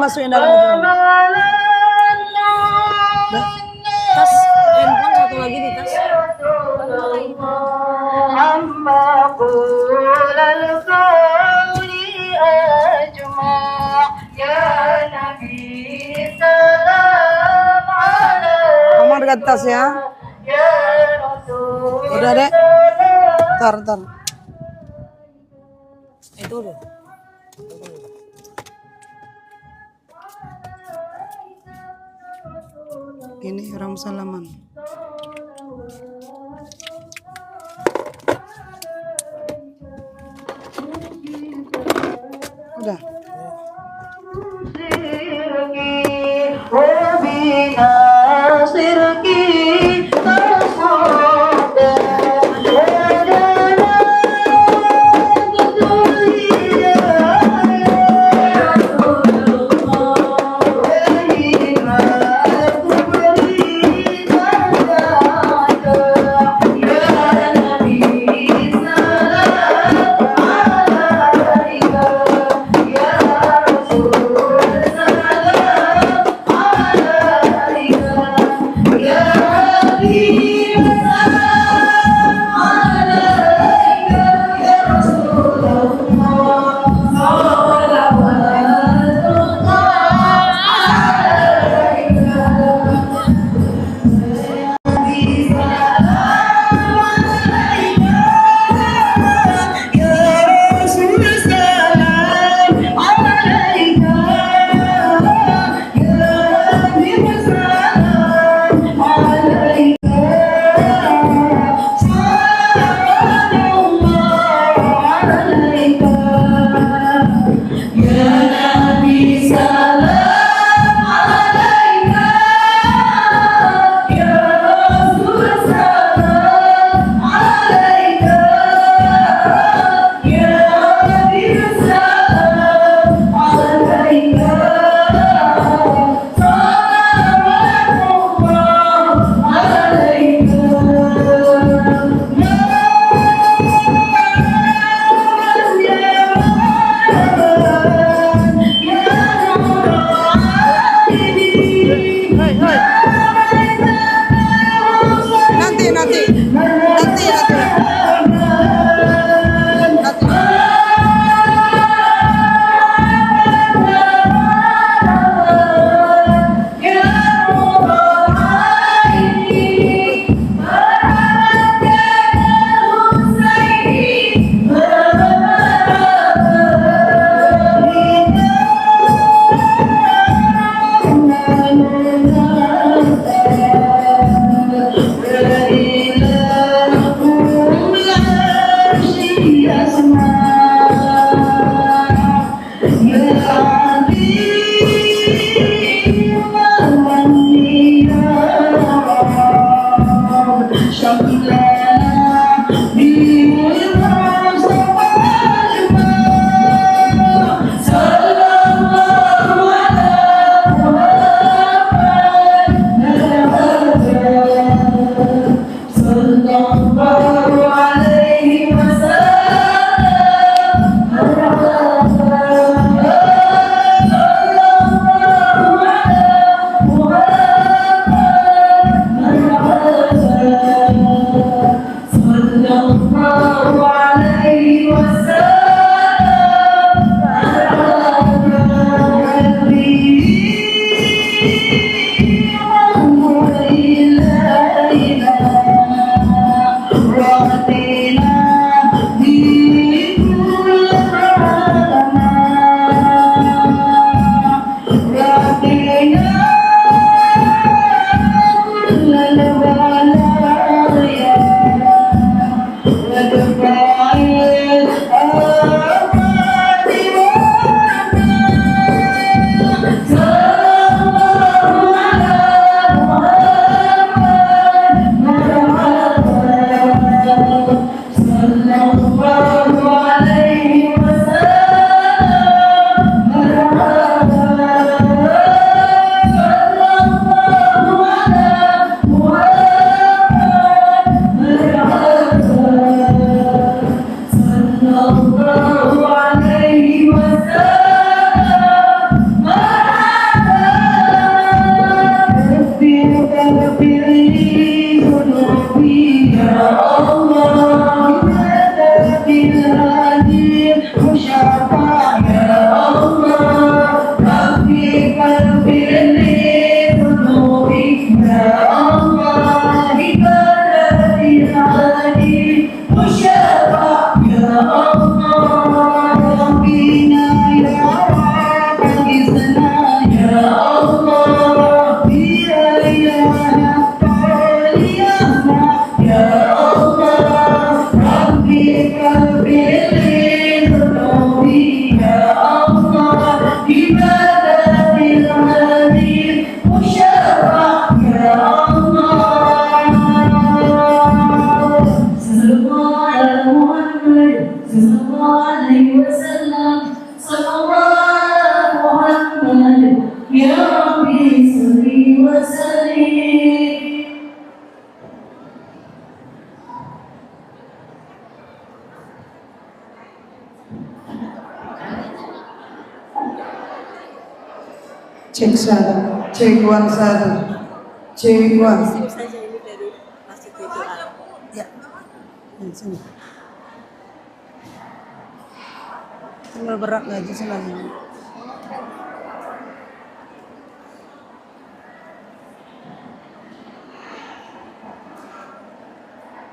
masukin dalam itu. Tas handphone satu lagi di tas. Omar dekat tas ya. Udah deh. Ntar. Itu deh. Ini orang salaman. Udah. Yeah. Cek satu, cek one satu, cek one. Muslim saja ini dari Masjid Baitul Arab. Ya, sini. Terlalu berat lagi sebenarnya.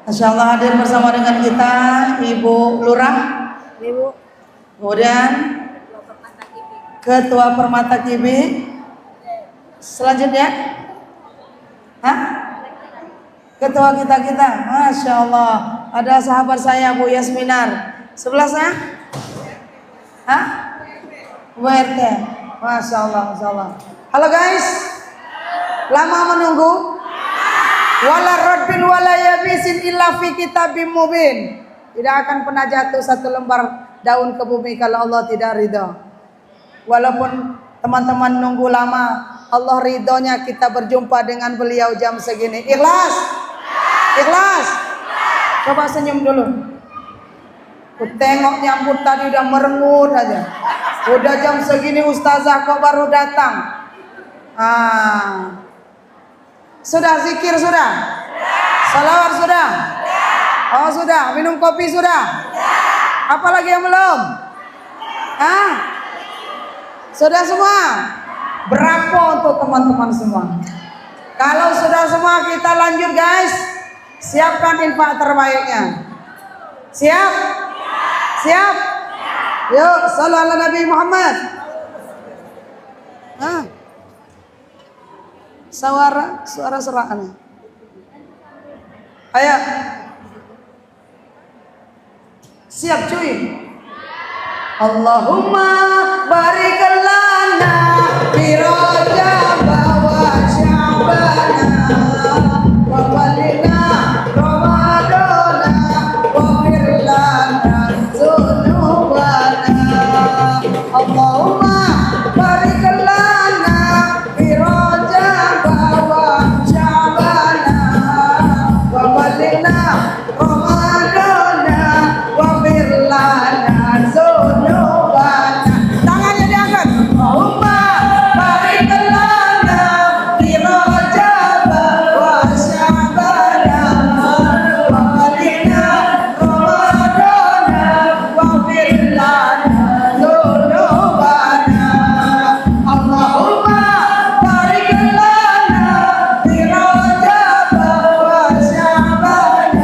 Masya Allah hadir bersama dengan kita Ibu Lurah, Ibu, kemudian Ketua Permata KB. Selanjutnya, Ketua kita, Masya Allah, ada sahabat saya Bu Yasminar. Sebelah sana, WRT, Masya Allah, Masya Allah. Halo guys, lama menunggu. Wala radbin wala yabisin illa fi kitabim mubin. Tidak akan pernah jatuh satu lembar daun ke bumi kalau Allah tidak ridho. Walaupun teman-teman nunggu lama, Allah ridhonya kita berjumpa dengan beliau jam segini. Ikhlas? Ikhlas? Coba senyum dulu. Ku tengok nyambut tadi udah merengut aja. Udah jam segini ustazah kok baru datang. Sudah zikir sudah? Salawat sudah? Oh sudah. Minum kopi sudah? Apalagi yang belum? Sudah semua? Berapa untuk teman-teman semua? Kalau sudah semua kita lanjut guys. Siapkan infak terbaiknya. Siap? Siap? Yuk, sallallahu ala Nabi Muhammad. Suara seraan. Ayo. Siap cuy. Allahumma barik lana fi Rajab wa Sya'ban wa balina Ramadana wa fir lana dzunubana. Allahumma barik lana fi Rajab wa Sya'ban wa balina Ramadana wa fir lana dzunubana. Tangannya diangkat. Allahumma barik lana fi Rajab wa Sya'ban wa balina Ramadana wa fir lana dzunubana. Allahumma barik lana fi Rajab wa Sya'ban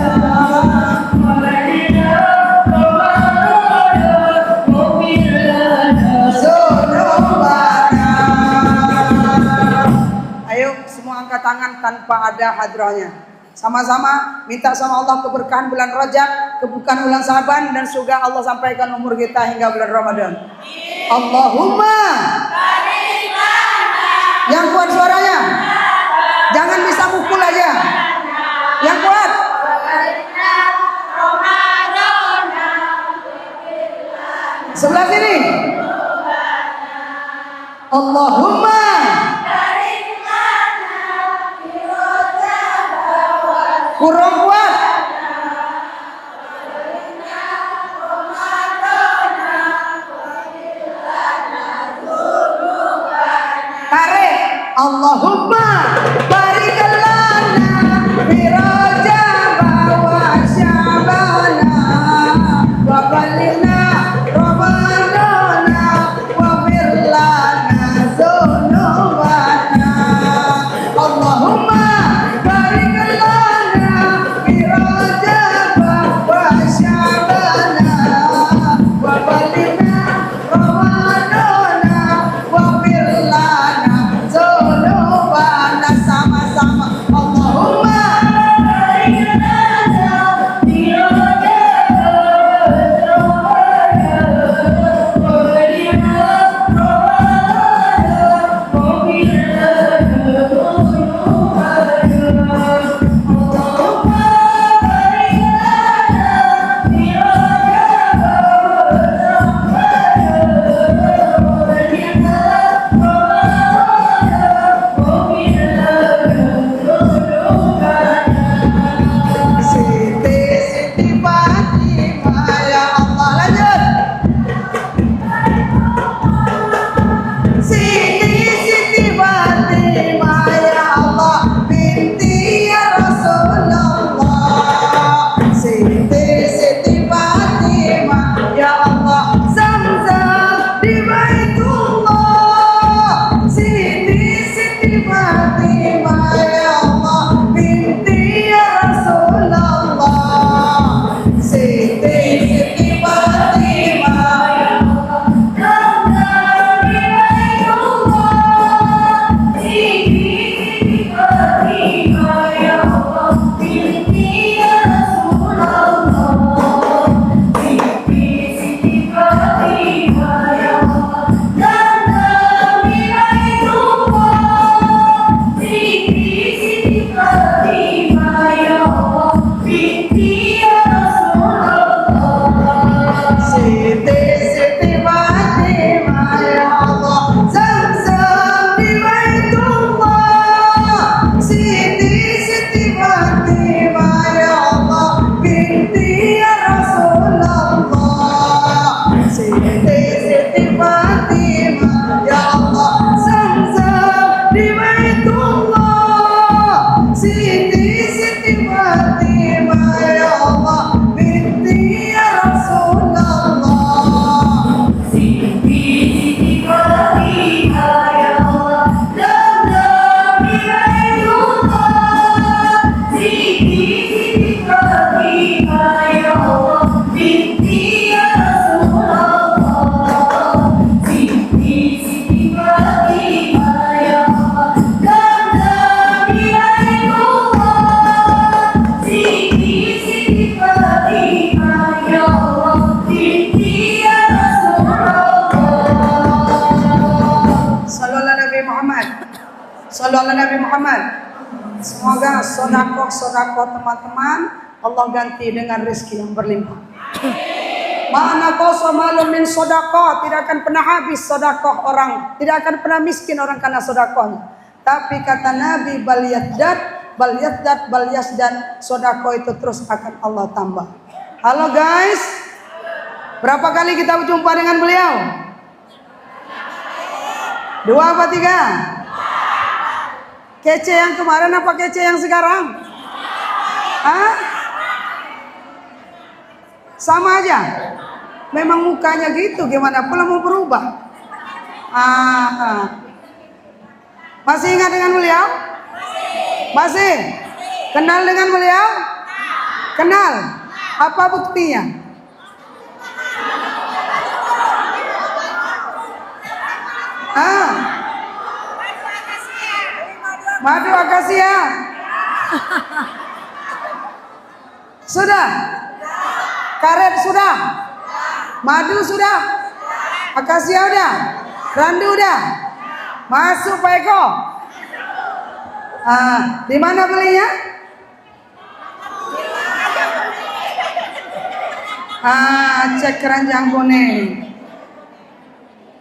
wa balina Ayo semua angkat tangan tanpa ada hadrahnya. Sama-sama minta sama Allah keberkahan bulan Rajab, keberkahan bulan Syaban, dan surga Allah sampaikan umur kita hingga bulan Ramadan. Allahumma barik lana. Yang kuat suaranya. Jangan bisa mukul aja. Yang kuat. Sebelah sini. Allahumma kurang kuat. Tarik. Allahumma barik lana fi Rajab wa Sya'ban wa balina Ramadana wa fir lana dzunubana. Allahumma barik lana fi Rajab wa Sya'ban wa balina Ramadana wa fir lana dzunubana. Sallu ala Nabi Muhammad. Semoga sodakoh teman-teman Allah ganti dengan rezeki yang berlimpah. Ma'ana qasa malum min sodakoh, tidak akan pernah habis sodakoh orang, tidak akan pernah miskin orang karena sodakohnya. Tapi kata Nabi bal yasdad, sodakoh itu terus akan Allah tambah. Halo guys, berapa kali kita berjumpa dengan beliau? 2 apa 3? Kece yang kemarin apa kece yang sekarang? Hah? Sama aja. Memang mukanya gitu, gimana pula mau berubah? Masih ingat dengan beliau? Masih? Kenal dengan beliau? Kenal. Apa buktinya? Madu akasia. Sudah? Karet sudah? Madu sudah? Akasia udah? Randu udah? Masuk Pak Eko? Di mana belinya? Cek keranjang kuning.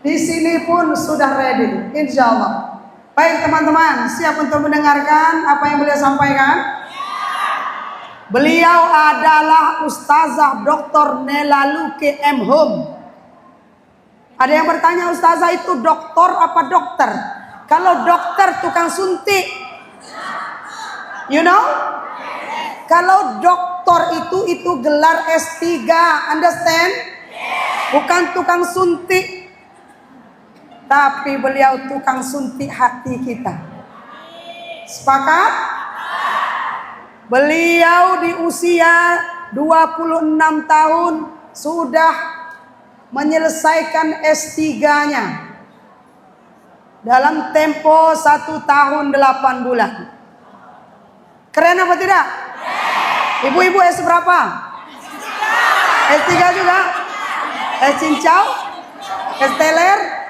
Di sini pun sudah ready, insya Allah. Baik teman-teman, siap untuk mendengarkan apa yang beliau sampaikan? Beliau adalah Ustazah Dr. Nela Luke M. Hum. Ada yang bertanya, Ustazah itu doktor apa dokter? Kalau dokter tukang suntik, you know? Kalau doktor itu gelar S3, understand? Bukan tukang suntik. Tapi beliau tukang suntik hati kita. Sepakat? Beliau di usia 26 tahun sudah menyelesaikan S3-nya dalam tempo 1 tahun 8 bulan. Keren apa tidak? Ibu-ibu S berapa? S3 juga? S cincau? S teler?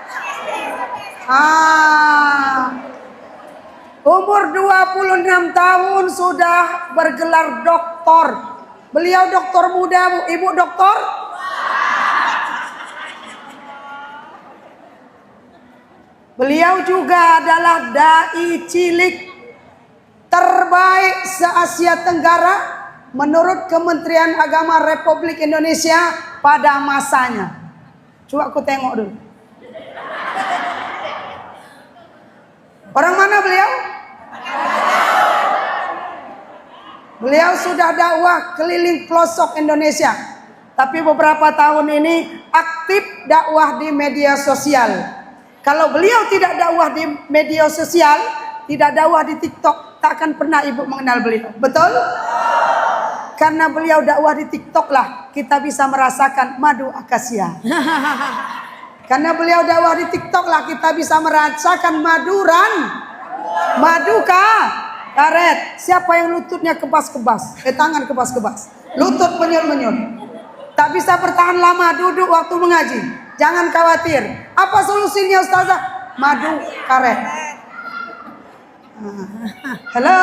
Umur 26 tahun sudah bergelar doktor. Beliau doktor muda, Bu. Ibu doktor? Beliau juga adalah dai cilik terbaik se-Asia Tenggara menurut Kementerian Agama Republik Indonesia pada masanya. Coba aku tengok dulu. Orang mana beliau? Beliau sudah dakwah keliling pelosok Indonesia. Tapi beberapa tahun ini aktif dakwah di media sosial. Kalau beliau tidak dakwah di media sosial, tidak dakwah di TikTok, tak akan pernah ibu mengenal beliau. Betul? Karena beliau dakwah di TikTok lah kita bisa merasakan madu akasia. Karena beliau dakwah di TikTok lah kita bisa merasakan madu karet. Siapa yang lututnya kebas-kebas? Tangan kebas-kebas, lutut menyut-menyut, tak bisa bertahan lama duduk waktu mengaji. Jangan khawatir. Apa solusinya Ustazah? Madu karet. Halo.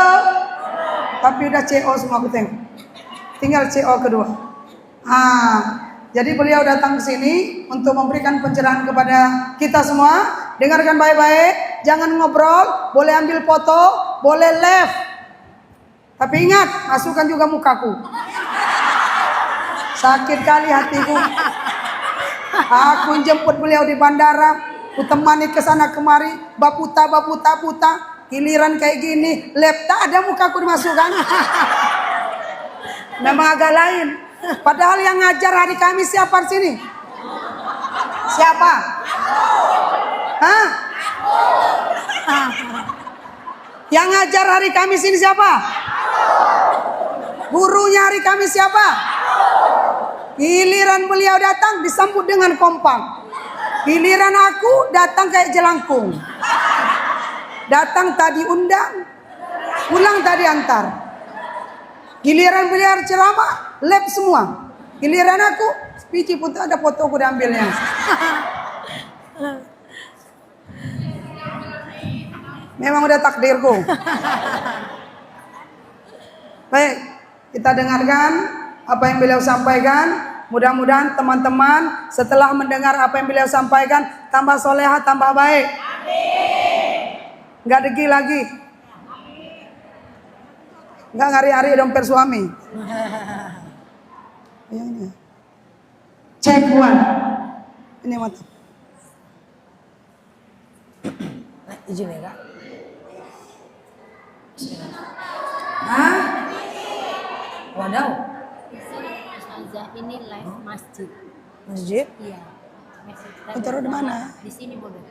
Tapi udah CO semua aku tengok. Tinggal CO kedua. Jadi beliau datang ke sini untuk memberikan pencerahan kepada kita semua. Dengarkan baik-baik, jangan ngobrol, boleh ambil foto, boleh live. Tapi ingat, masukkan juga mukaku. Sakit kali hatiku. Aku jemput beliau di bandara, ku temani ke sana kemari, baputa. Giliran kayak gini, live tak ada mukaku dimasukkan. Memang agak lain. Padahal yang ngajar hari Kamis siapa di sini? Siapa? Hah? Yang ngajar hari Kamis ini siapa? Gurunya hari Kamis siapa? Giliran beliau datang disambut dengan kompak. Giliran aku datang kayak jelangkung. Datang tadi undang, pulang tadi antar. Giliran beliau ceramah, lab semua. Giliran aku, speech pun ada foto aku diambilnya. Memang udah takdirku. Baik, kita dengarkan apa yang beliau sampaikan. Mudah-mudahan teman-teman setelah mendengar apa yang beliau sampaikan tambah soleha, tambah baik. Nggak degi lagi. Nggak ngari-ari dompet suami. Ini. Cek one. Ini mantap. Izin ya kak. Hah? Wadaw. Ustazah, ini live masjid. Masjid? Iya. Masjid. Taruh di mana? Di sini boleh.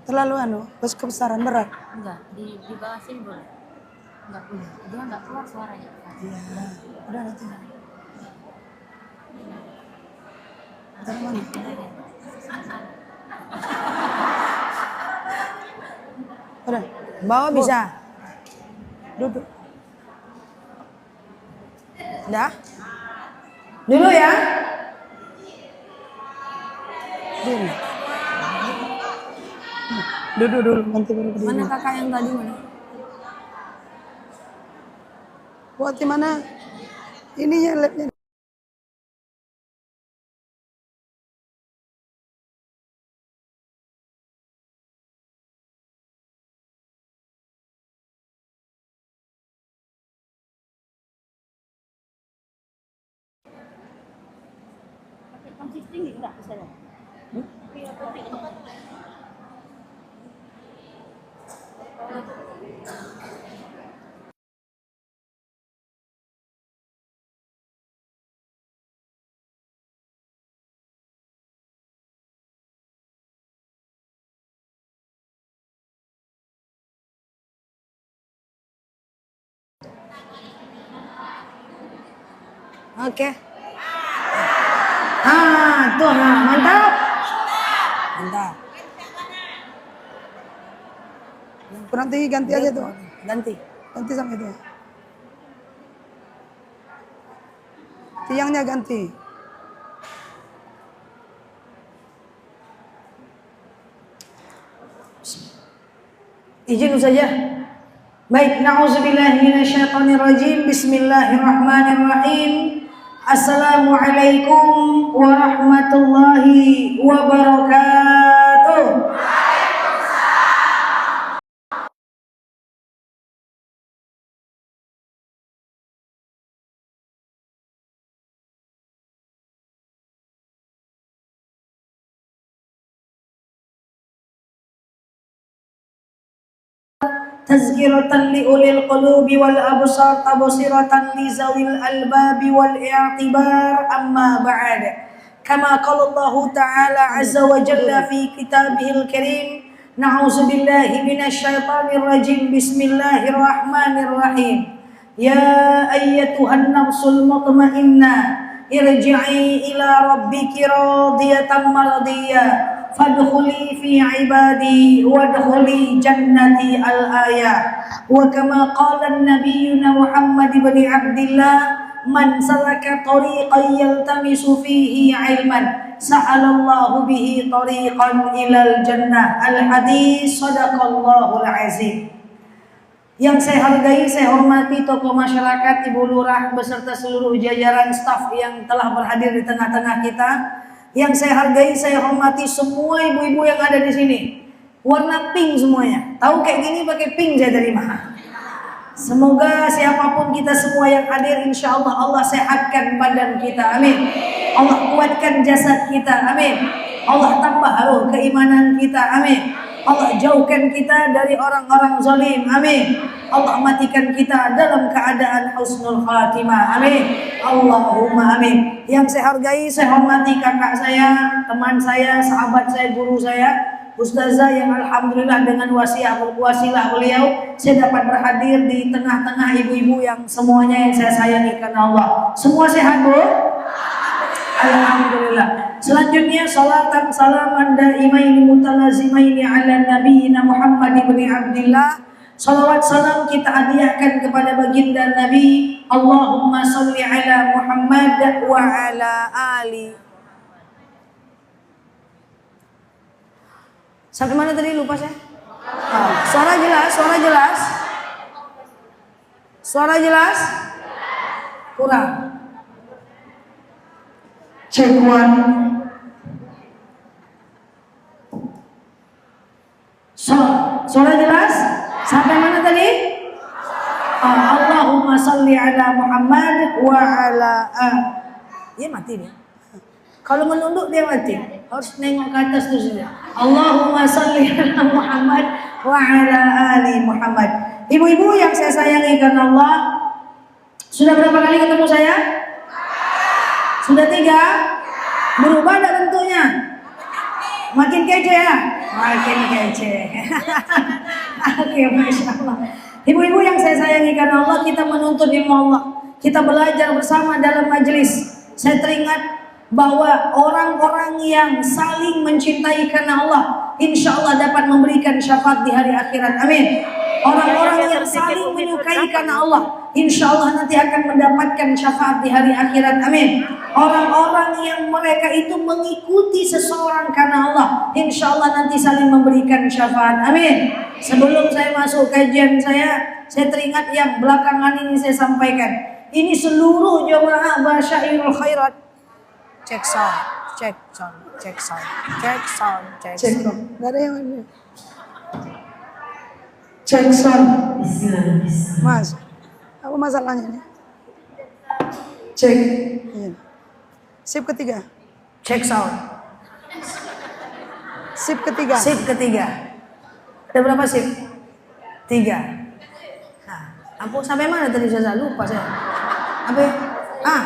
Terlalu bos kebesaran berat. Enggak, di bawah sini boleh. Enggak boleh. Dia enggak keluar suaranya. Iya. Udah nanti. Taruh mana? Udah. Bawa bisa. Duduk. Dah. Dulu ya. Dulu. Duduk dulu nanti baru berdiri. Mana kakak yang tadi mana? Buat di mana? Ininya labnya. Tinggi enggak bisa. Oke. Tuh, mantap. Mantap. Nanti ganti aja tuh. Ganti. Ganti sama itu. Tiangnya ganti. Izin saja. Baik, na'udzubillahi minasyaitonirrajim. Bismillahirrahmanirrahim. Assalamualaikum warahmatullahi wabarakatuh. Tazkiratan li ulil qulubi wal absar tabsiratan li zawil albabi wal i'tibar amma ba'd. Kama qala Allah Ta'ala azza wa jalla fi kitabihil karim. Na'udzu billahi minasyaitonir rajim. Bismillahirrahmanirrahim. Ya ayyatuhan nafsul mutmainnah irji'i ila rabbiki radiyatan mardiyah. Fadkhuli fi ibadi wadkhuli jannati al-ayah. Wa kama qala an-nabiyyuna Muhammad ibn Abdullah, man salaka tariqan yaltamisu fihi ilman sa'alallahu bihi tariqan ilal jannah. Al-hadis sadaqallahul azim. Yang saya hargai, saya hormati tokoh masyarakat, Ibu Lurah beserta seluruh jajaran staf yang telah berhadir di tengah-tengah kita. Yang saya hargai, saya hormati semua ibu-ibu yang ada di sini. Warna pink semuanya. Tahu kayak gini pakai pink saya terima. Semoga siapapun kita semua yang hadir, insya Allah Allah sehatkan badan kita. Amin. Allah kuatkan jasad kita. Amin. Allah tambah ruh keimanan kita. Amin. Allah jauhkan kita dari orang-orang zalim. Amin. Allah matikan kita dalam keadaan husnul khatimah. Amin. Allahumma amin. Yang saya hargai, saya hormati kakak saya, teman saya, sahabat saya, guru saya, Ustazah yang alhamdulillah dengan wasilah beliau saya dapat berhadir di tengah-tengah ibu-ibu yang semuanya yang saya sayangi karena Allah. Semua sehat, Bu? Alhamdulillah. Selanjutnya salatan salaman daimaini mutalazimaini ala nabiyina Muhammad ibn Abdullah. Salawat salam kita hadiahkan kepada baginda Nabi. Allahumma salli ala Muhammad wa ala ali. Sampai mana tadi lupa saya? Suara jelas, suara jelas. Suara jelas? Kurang. Check one. Suara jelas? Sampai mana tadi? Allahumma salli ala Muhammad wa ala dia mati dia. Kalau menunduk dia mati. Harus nengok ke atas terus dia. Allahumma salli ala Muhammad wa ala ali Muhammad. Ibu-ibu yang saya sayangi karena Allah, sudah berapa kali ketemu saya? Sudah 3? Berubah tak bentuknya? Makin kece ya? Makin kece. Oke, Masya Allah. Ibu-ibu yang saya sayangi karena Allah, kita menuntut ilmu Allah. Kita belajar bersama dalam majelis. Saya teringat bahwa orang-orang yang saling mencintai karena Allah, insya Allah dapat memberikan syafaat di hari akhirat. Amin. Orang-orang yang saling menyukai karena Allah, insya Allah nanti akan mendapatkan syafaat di hari akhirat. Amin. Orang-orang yang mereka itu mengikuti seseorang karena Allah, insya Allah nanti saling memberikan syafaat. Amin. Sebelum saya masuk kajian saya teringat yang belakangan ini saya sampaikan. Ini seluruh jemaah Basyairul Khairat. Cek sound, cek sound, cek sound, cek sound, cek sound. Gak ada yang ini. Cek sound. Mas, apa masalahnya nih? Cek. Iya. Sip ketiga. Cek sound. Sip ketiga. Sip ketiga. Ada berapa sip? 3. Nah, aku sampai mana tadi saya lupa saya. Apa?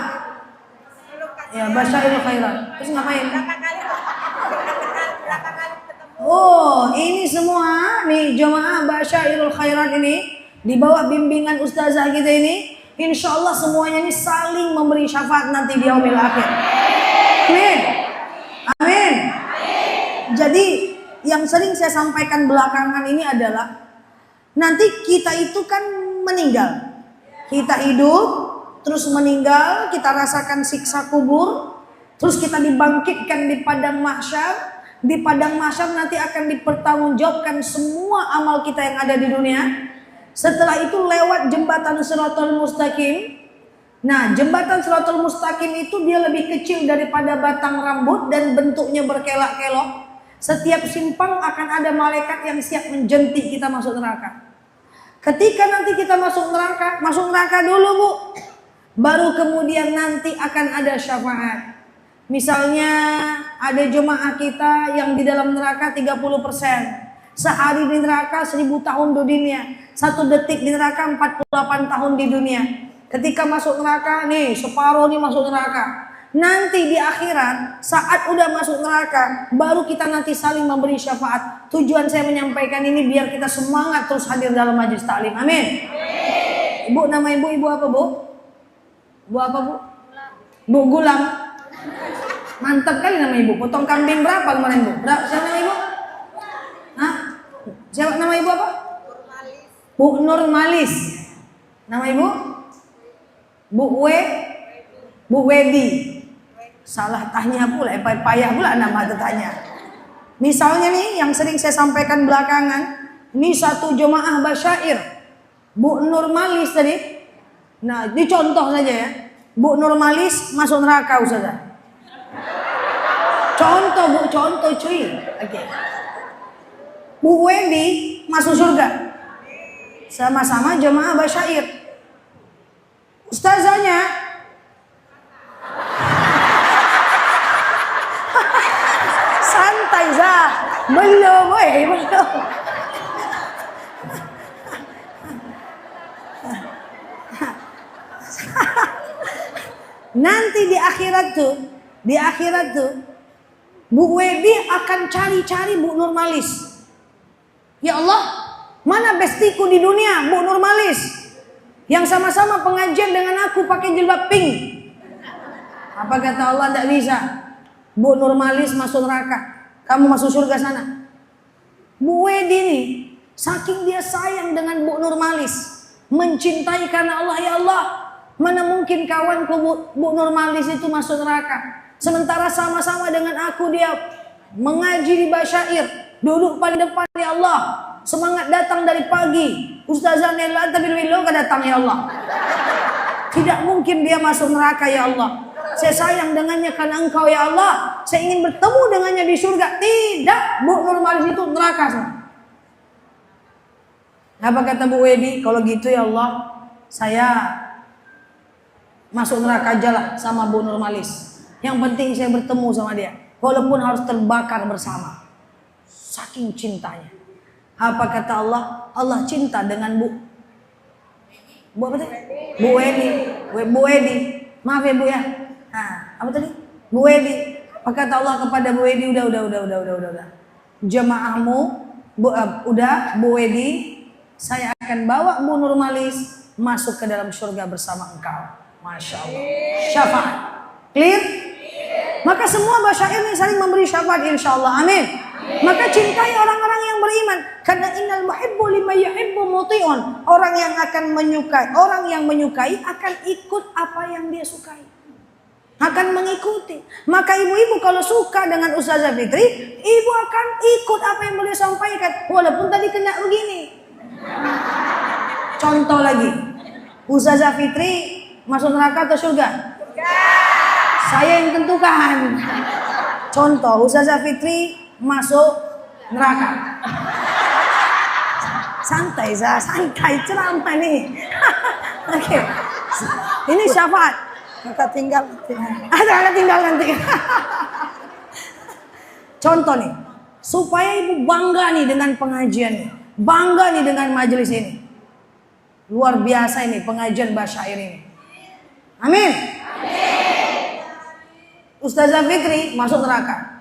Ya, Basyairul Khairat. Terus ngapain? Oh, ini semua nih jemaah Basyairul Khairat ini di bawah bimbingan ustazah kita ini, insya Allah semuanya ini saling memberi syafaat nanti di yaumil akhir. Amin. Amin. Jadi yang sering saya sampaikan belakangan ini adalah nanti kita itu kan meninggal. Kita hidup, terus meninggal, kita rasakan siksa kubur, terus kita dibangkitkan di padang mahsyar. Di padang mahsyar nanti akan dipertanggungjawabkan semua amal kita yang ada di dunia. Setelah itu lewat jembatan Shiratal Mustaqim. Nah, jembatan Shiratal Mustaqim itu dia lebih kecil daripada batang rambut dan bentuknya berkelak-kelok. Setiap simpang akan ada malaikat yang siap menjentik kita masuk neraka. Ketika nanti kita masuk neraka dulu, Bu. Baru kemudian nanti akan ada syafaat. Misalnya ada jemaah kita yang di dalam neraka 30%. Sehari di neraka 1000 tahun di dunia. 1 detik di neraka 48 tahun di dunia. Ketika masuk neraka nih, separuh nih masuk neraka. Nanti di akhirat saat udah masuk neraka, baru kita nanti saling memberi syafaat. Tujuan saya menyampaikan ini biar kita semangat terus hadir dalam majelis taklim. Amin. Ibu, nama ibu apa, Bu? Bu apa, Bu? Bu Gulam. Mantap kali nama ibu. Potong kambing berapa kemarin, Bu? Siapa nama ibu? Hah? Siapa nama ibu apa? Bu Nurmalis. Nama ibu? Bu Wedi. Salah tanya pula, payah pula nama tetanya. Misalnya nih yang sering saya sampaikan belakangan, ini satu jemaah Basyair, Bu Nurmalis tadi. Nah, ini contoh saja ya. Bu Nurmalis masuk neraka, Ustazah. Contoh, Bu, contoh cuy. Oke. Bu Wedi masuk surga. Sama-sama jemaah Basyair. Ustazahnya santai Zah. Belum, belum. Nanti di akhirat tuh, Bu Wedi akan cari-cari Bu Nurmalis. Ya Allah, mana bestiku di dunia, Bu Nurmalis, yang sama-sama pengajian dengan aku pakai jilbab pink. Apa kata Allah? Tidak bisa. Bu Nurmalis masuk neraka, kamu masuk surga sana. Bu Wedi ini, saking dia sayang dengan Bu Nurmalis, mencintai karena Allah. Ya Allah, mana mungkin kawanku Bu Nurmalis itu masuk neraka, sementara sama-sama dengan aku dia mengaji di Basyair, duduk paling depan. Ya Allah, Semangat datang dari pagi. Ustazah Nela tapi lo datang ya Allah. Tidak mungkin dia masuk neraka ya Allah. Saya sayang dengannya karena Engkau ya Allah. Saya ingin bertemu dengannya di surga. Tidak, Bu Nurmalis itu neraka semua. Apa kata Bu Wedi? Kalau gitu ya Allah, saya masuk neraka aja lah sama Bu Nurmalis. Yang penting saya bertemu sama dia. Walaupun harus terbakar bersama. Saking cintanya. Apa kata Allah? Allah cinta dengan Bu apa tadi? Bu Wedi. Maaf ya Bu ya. Nah, apa tadi? Bu Wedi. Apa kata Allah kepada Bu Wedi? Udah. Jemaahmu, udah Bu Wedi, saya akan bawa Bu Nurmalis masuk ke dalam surga bersama engkau. Masya Allah. Syafaat. Clear? Maka semua basyair ini saling memberi syafaat insya Allah. Amin. Maka cintai orang-orang yang beriman. Karena innal muhibbu liman yuhibbu muti'un. Orang yang menyukai akan ikut apa yang dia sukai. Akan mengikuti. Maka ibu-ibu kalau suka dengan Ustazah Fitri, ibu akan ikut apa yang beliau sampaikan. Walaupun tadi kena begini. Contoh lagi. Ustazah Fitri masuk neraka atau surga? Saya yang tentukan. Contoh, Ustazah Fitri masuk neraka. Santai, ceramah nih. Oke. Ini syafaat. Maka tinggal nanti. Contoh nih, supaya ibu bangga nih dengan pengajian nih, bangga nih dengan majelis ini. Luar biasa ini pengajian basyair ini. Amin. Ustazah Fitri masuk neraka.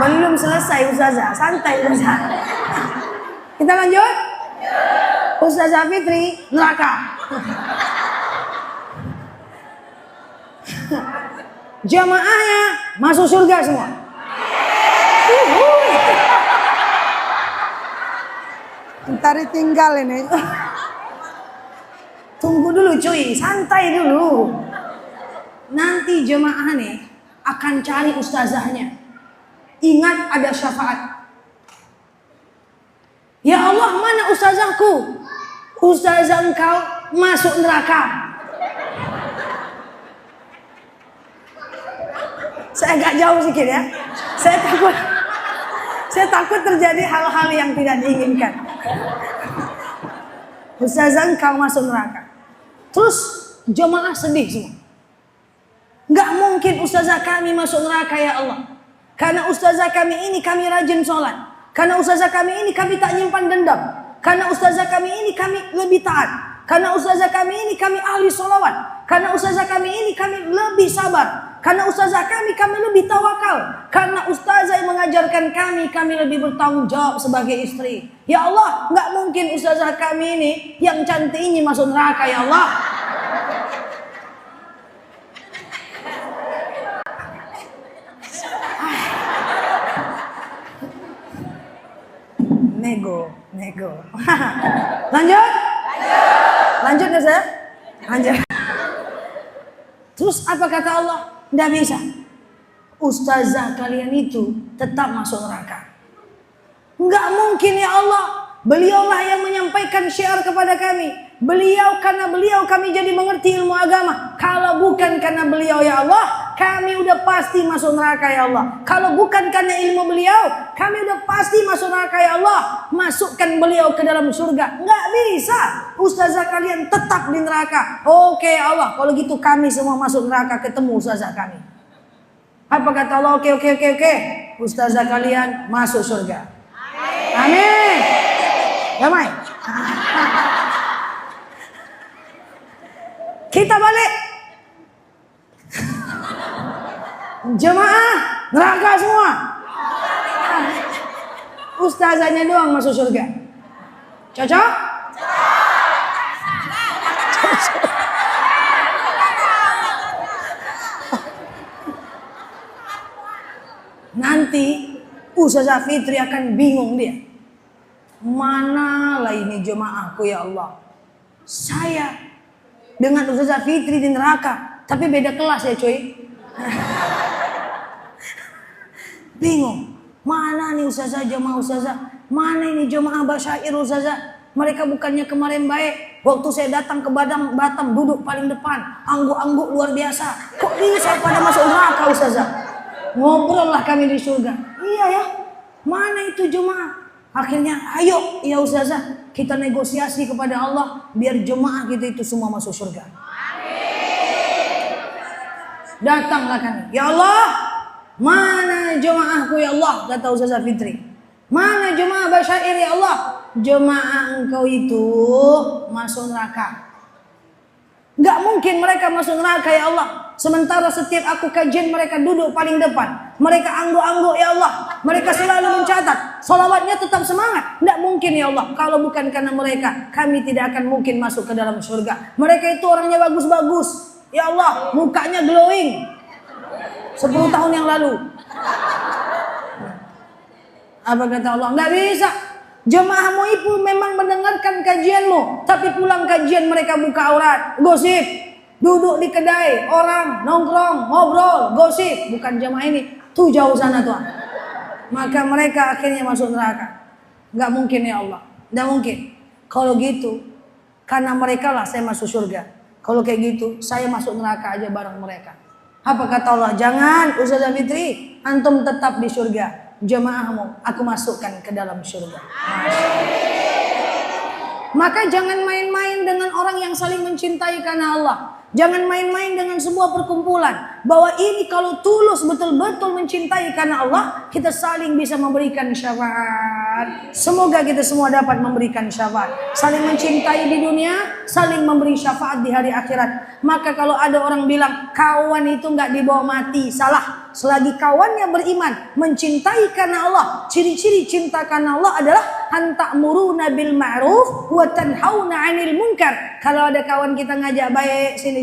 Belum selesai Ustazah, santai Ustazah. Kita lanjut. Ustazah Fitri neraka. Jamaahnya masuk surga semua. Ntar ditinggal ini. Tunggu dulu cuy, santai dulu. Nanti jemaah nih akan cari ustazahnya. Ingat ada syafaat. Ya Allah, mana ustazahku? Ustazah engkau masuk neraka. Saya agak jauh sedikit ya. Saya takut terjadi hal-hal yang tidak diinginkan. Ustazah engkau masuk neraka. Terus jemaah sedih semua. Gak mungkin ustazah kami masuk neraka ya Allah. Karena ustazah kami ini kami rajin sholat. Karena ustazah kami ini kami tak nyimpan dendam. Karena ustazah kami ini kami lebih taat. Karena ustazah kami ini kami ahli sholawat. Karena ustazah kami ini kami lebih sabar. Karena ustazah kami lebih tawakal. Karena ustazah yang mengajarkan kami lebih bertanggung jawab sebagai istri. Ya Allah, gak mungkin ustazah kami ini yang cantik ini masuk neraka ya Allah. Nego. Lanjut ya saya? Lanjut. Terus apa kata Allah? Nggak bisa. Ustazah kalian itu tetap masuk neraka. Nggak mungkin ya Allah. Beliaulah yang menyampaikan syiar kepada kami. Karena beliau kami jadi mengerti ilmu agama. Kalau bukan karena beliau ya Allah, kami udah pasti masuk neraka ya Allah. Kalau bukan karena ilmu beliau, kami udah pasti masuk neraka ya Allah. Masukkan beliau ke dalam surga. Nggak bisa. Ustazah kalian tetap di neraka. Oke ya Allah, kalau gitu kami semua masuk neraka ketemu ustazah kami. Apa kata Allah? Oke. Ustazah kalian masuk surga. Amin. Damai. Kita balik. Jemaah neraka semua. Ustazahnya doang masuk surga. Cocok? Nanti Ustazah Fitri akan bingung dia. Manalah ini jemaahku ya Allah. Saya dengan Ustazah Fitri di neraka, tapi beda kelas ya cuy. Bingung. Mana nih ustazah, jemaah ustazah? Mana ini jemaah basyair ustazah? Mereka bukannya kemarin baik. Waktu saya datang ke Batam duduk paling depan. Angguk-angguk luar biasa. Kok bisa pada masuk neraka ustazah? Ngobrol lah kami di surga. Iya ya. Mana itu jemaah? Akhirnya ayo ya ustazah. Kita negosiasi kepada Allah. Biar jemaah kita itu semua masuk surga. Datanglah kami. Ya Allah. Mana jemaahku ya Allah? Kata ustazah Fitri. Mana jemaah basyair ya Allah? Jemaah engkau itu masuk neraka. Gak mungkin mereka masuk neraka ya Allah. Sementara setiap aku kajian mereka duduk paling depan. Mereka angguk-angguk ya Allah. Mereka selalu mencatat. Salawatnya tetap semangat. Gak mungkin ya Allah. Kalau bukan karena mereka, kami tidak akan mungkin masuk ke dalam surga. Mereka itu orangnya bagus-bagus. Ya Allah, mukanya glowing. 10 tahun yang lalu. Apa kata Allah? Nggak bisa. Jemaahmu itu memang mendengarkan kajianmu, tapi pulang kajian mereka buka aurat, gosip, duduk di kedai, orang nongkrong, ngobrol, gosip. Bukan jemaah ini, tuh jauh sana tuh. Maka mereka akhirnya masuk neraka. Nggak mungkin ya Allah, nggak mungkin. Kalau gitu, karena mereka lah saya masuk surga. Kalau kayak gitu, saya masuk neraka aja bareng mereka. Apa kata Allah? Jangan, Ustazah Fitri, antum tetap di surga. Jemaahmu aku masukkan ke dalam surga. Maka jangan main-main dengan orang yang saling mencintai karena Allah. Jangan main-main dengan sebuah perkumpulan. Bahwa ini kalau tulus betul-betul mencintai karena Allah, kita saling bisa memberikan syafaat. Semoga kita semua dapat memberikan syafaat. Saling mencintai di dunia, saling memberi syafaat di hari akhirat. Maka kalau ada orang bilang kawan itu nggak dibawa mati, salah. Selagi kawannya beriman, mencintai karena Allah. Ciri-ciri cinta karena Allah adalah anta'muruna bil ma'ruf wa tanhauna 'anil munkar. Kalau ada kawan kita ngajak baik, sini.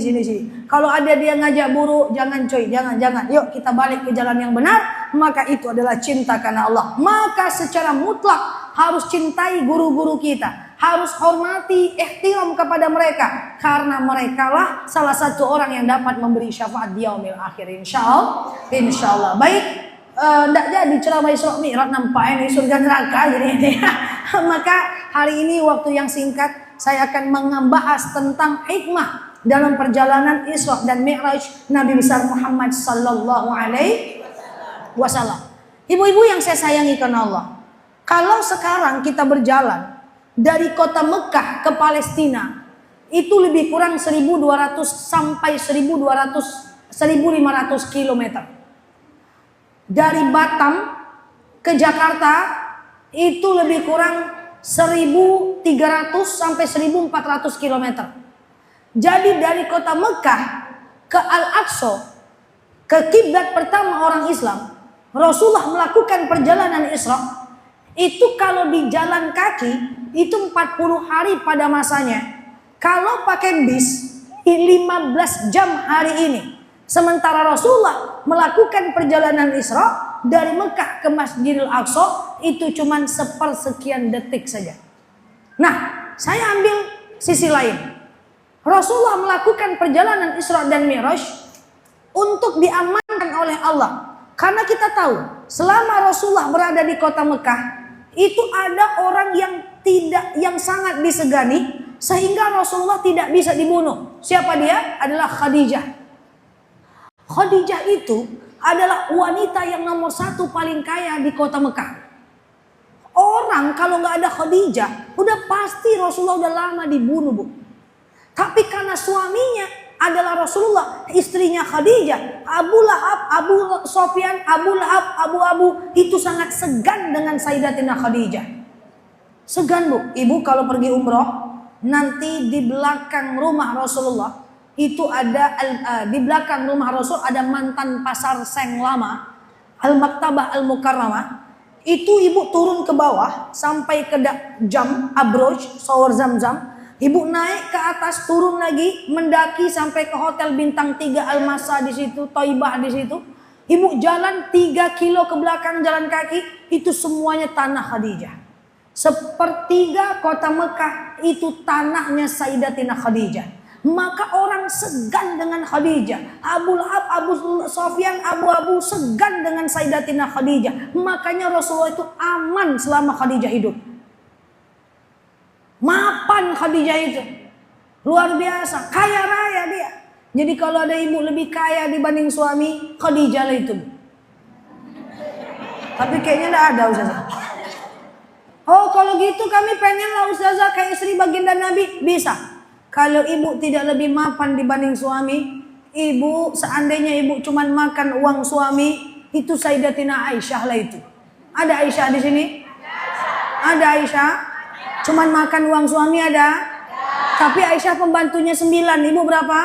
Kalau ada dia ngajak buruk, jangan coy, jangan. Yuk kita balik ke jalan yang benar. Maka itu adalah cinta karena Allah. Maka secara mutlak harus cintai guru-guru kita. Harus hormati, ihtiram kepada mereka. Karena mereka lah salah satu orang yang dapat memberi syafaat di yaumil akhir. Insyaallah. Baik, tidak jadi ceramah Isra Mi'raj, nampak ini surga neraka jadi ini. Maka hari ini waktu yang singkat saya akan membahas tentang hikmah dalam perjalanan Isra dan Mi'raj Nabi besar Muhammad sallallahu alaihi wasallam. Ibu-ibu yang saya sayangi karena Allah. Kalau sekarang kita berjalan dari kota Mekah ke Palestina, itu lebih kurang 1200 sampai 1500 km. Dari Batam ke Jakarta itu lebih kurang 1300 sampai 1400 km. Jadi dari kota Mekah ke Al-Aqsa, ke kiblat pertama orang Islam, Rasulullah melakukan perjalanan Isra. Itu kalau di jalan kaki itu 40 hari pada masanya. Kalau pakai bis 15 jam hari ini. Sementara Rasulullah melakukan perjalanan Isra dari Mekah ke Masjidil Aqsa itu cuma sepersekian detik saja. Nah, saya ambil sisi lain. Rasulullah melakukan perjalanan Isra dan Mi'raj untuk diamankan oleh Allah. Karena kita tahu selama Rasulullah berada di kota Mekah, itu ada orang yang sangat disegani sehingga Rasulullah tidak bisa dibunuh. Siapa dia? Adalah Khadijah. Khadijah itu adalah wanita yang nomor 1 paling kaya di kota Mekah. Orang kalau nggak ada Khadijah, udah pasti Rasulullah udah lama dibunuh, Bu. Tapi karena suaminya adalah Rasulullah, istrinya Khadijah, Abu Lahab, Abu Sofyan, Abu Lahab, Abu itu sangat segan dengan Sayyidatina Khadijah. Segan, Bu. Ibu kalau pergi umroh, nanti di belakang rumah Rasulullah itu ada di belakang rumah Rasul ada mantan pasar seng lama, Al-Maktabah Al-Mukarramah. Itu ibu turun ke bawah sampai ke jam Abroj, shower Zam-Zam. Ibu naik ke atas, turun lagi, mendaki sampai ke hotel bintang 3 Al-Masa di situ, Thaibah di situ. Ibu jalan 3 kilo ke belakang jalan kaki, itu semuanya tanah Khadijah. Sepertiga kota Mekah itu tanahnya Sayyidatina Khadijah. Maka orang segan dengan Khadijah. Abu Lahab, Abu Sufyan, Abu segan dengan Sayyidatina Khadijah. Makanya Rasulullah itu aman selama Khadijah hidup. Mapan Khadijah itu. Luar biasa, kaya raya dia. Jadi kalau ada ibu lebih kaya dibanding suami, Khadijah lah itu. Tapi kayaknya enggak ada Ustazah. Oh kalau gitu kami pengen lah Ustazah kayak istri baginda Nabi. Bisa. Kalau ibu tidak lebih mapan dibanding suami, ibu seandainya ibu cuman makan uang suami, itu Sayyidatina Aisyah lah itu. Ada Aisyah di sini? Ada Aisyah? Cuman makan uang suami ada? Tapi Aisyah pembantunya 9, ibu berapa?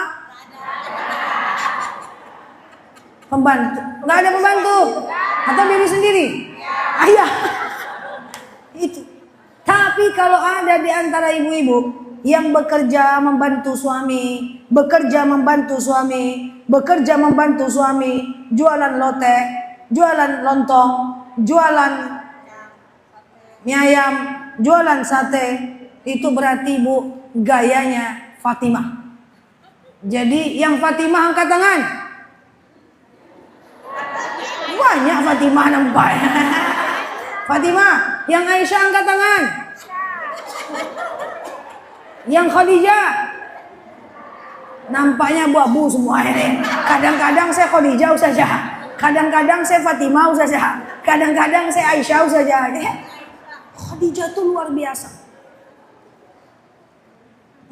Pembantu? Nggak ada pembantu? Atau diri sendiri? Ayah. Itu. Tapi kalau ada di antara ibu-ibu yang bekerja membantu suami, jualan lotek, jualan lontong, jualan mie ayam, jualan sate, itu berarti ibu gayanya Fatimah. Jadi yang Fatimah angkat tangan. Banyak Fatimah nampak. Fatimah, yang Aisyah angkat tangan. Yang Khadijah nampaknya abu-abu semua ini. Kadang-kadang saya Khadijah Ustazah, kadang-kadang saya Fatimah Ustazah, kadang-kadang saya Aisyah Ustazah. Khadijah tuh luar biasa.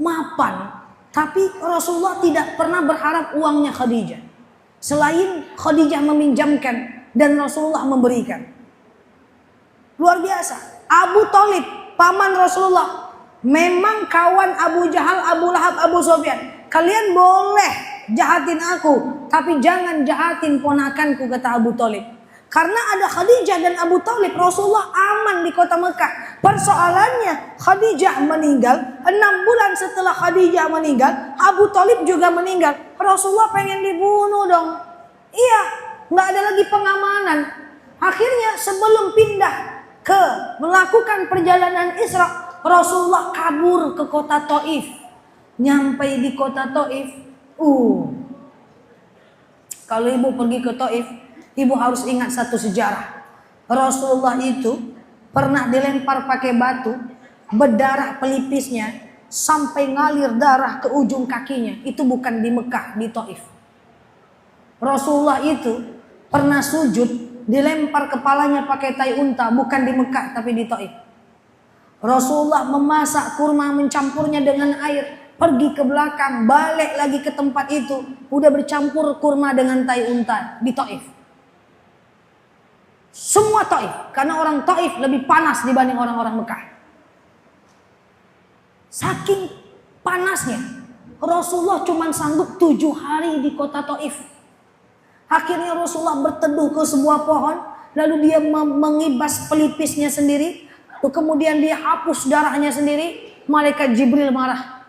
Mapan, tapi Rasulullah tidak pernah berharap uangnya Khadijah. Selain Khadijah meminjamkan dan Rasulullah memberikan. Luar biasa. Abu Thalib, paman Rasulullah, memang kawan Abu Jahal, Abu Lahab, Abu Sufyan. Kalian boleh jahatin aku, tapi jangan jahatin ponakanku, kata Abu Thalib. Karena ada Khadijah dan Abu Thalib, Rasulullah aman di kota Mekah. Persoalannya Khadijah meninggal, 6 bulan setelah Khadijah meninggal, Abu Thalib juga meninggal. Rasulullah pengen dibunuh dong. Iya, nggak ada lagi pengamanan. Akhirnya sebelum pindah ke melakukan perjalanan Isra, Rasulullah kabur ke kota Taif. Nyampe di kota Taif, kalau ibu pergi ke Taif, ibu harus ingat satu sejarah. Rasulullah itu pernah dilempar pakai batu, berdarah pelipisnya sampai ngalir darah ke ujung kakinya. Itu bukan di Mekah, di Taif. Rasulullah itu pernah sujud, dilempar kepalanya pakai tai unta, bukan di Mekah tapi di Taif. Rasulullah memasak kurma, mencampurnya dengan air, pergi ke belakang, balik lagi ke tempat itu, udah bercampur kurma dengan tai unta di Taif. Semua Taif, karena orang Taif lebih panas dibanding orang-orang Mekah. Saking panasnya, Rasulullah cuma sanggup 7 hari di kota Taif. Akhirnya Rasulullah berteduh ke sebuah pohon, lalu dia mengibas pelipisnya sendiri, kemudian dia hapus darahnya sendiri. Malaikat Jibril marah.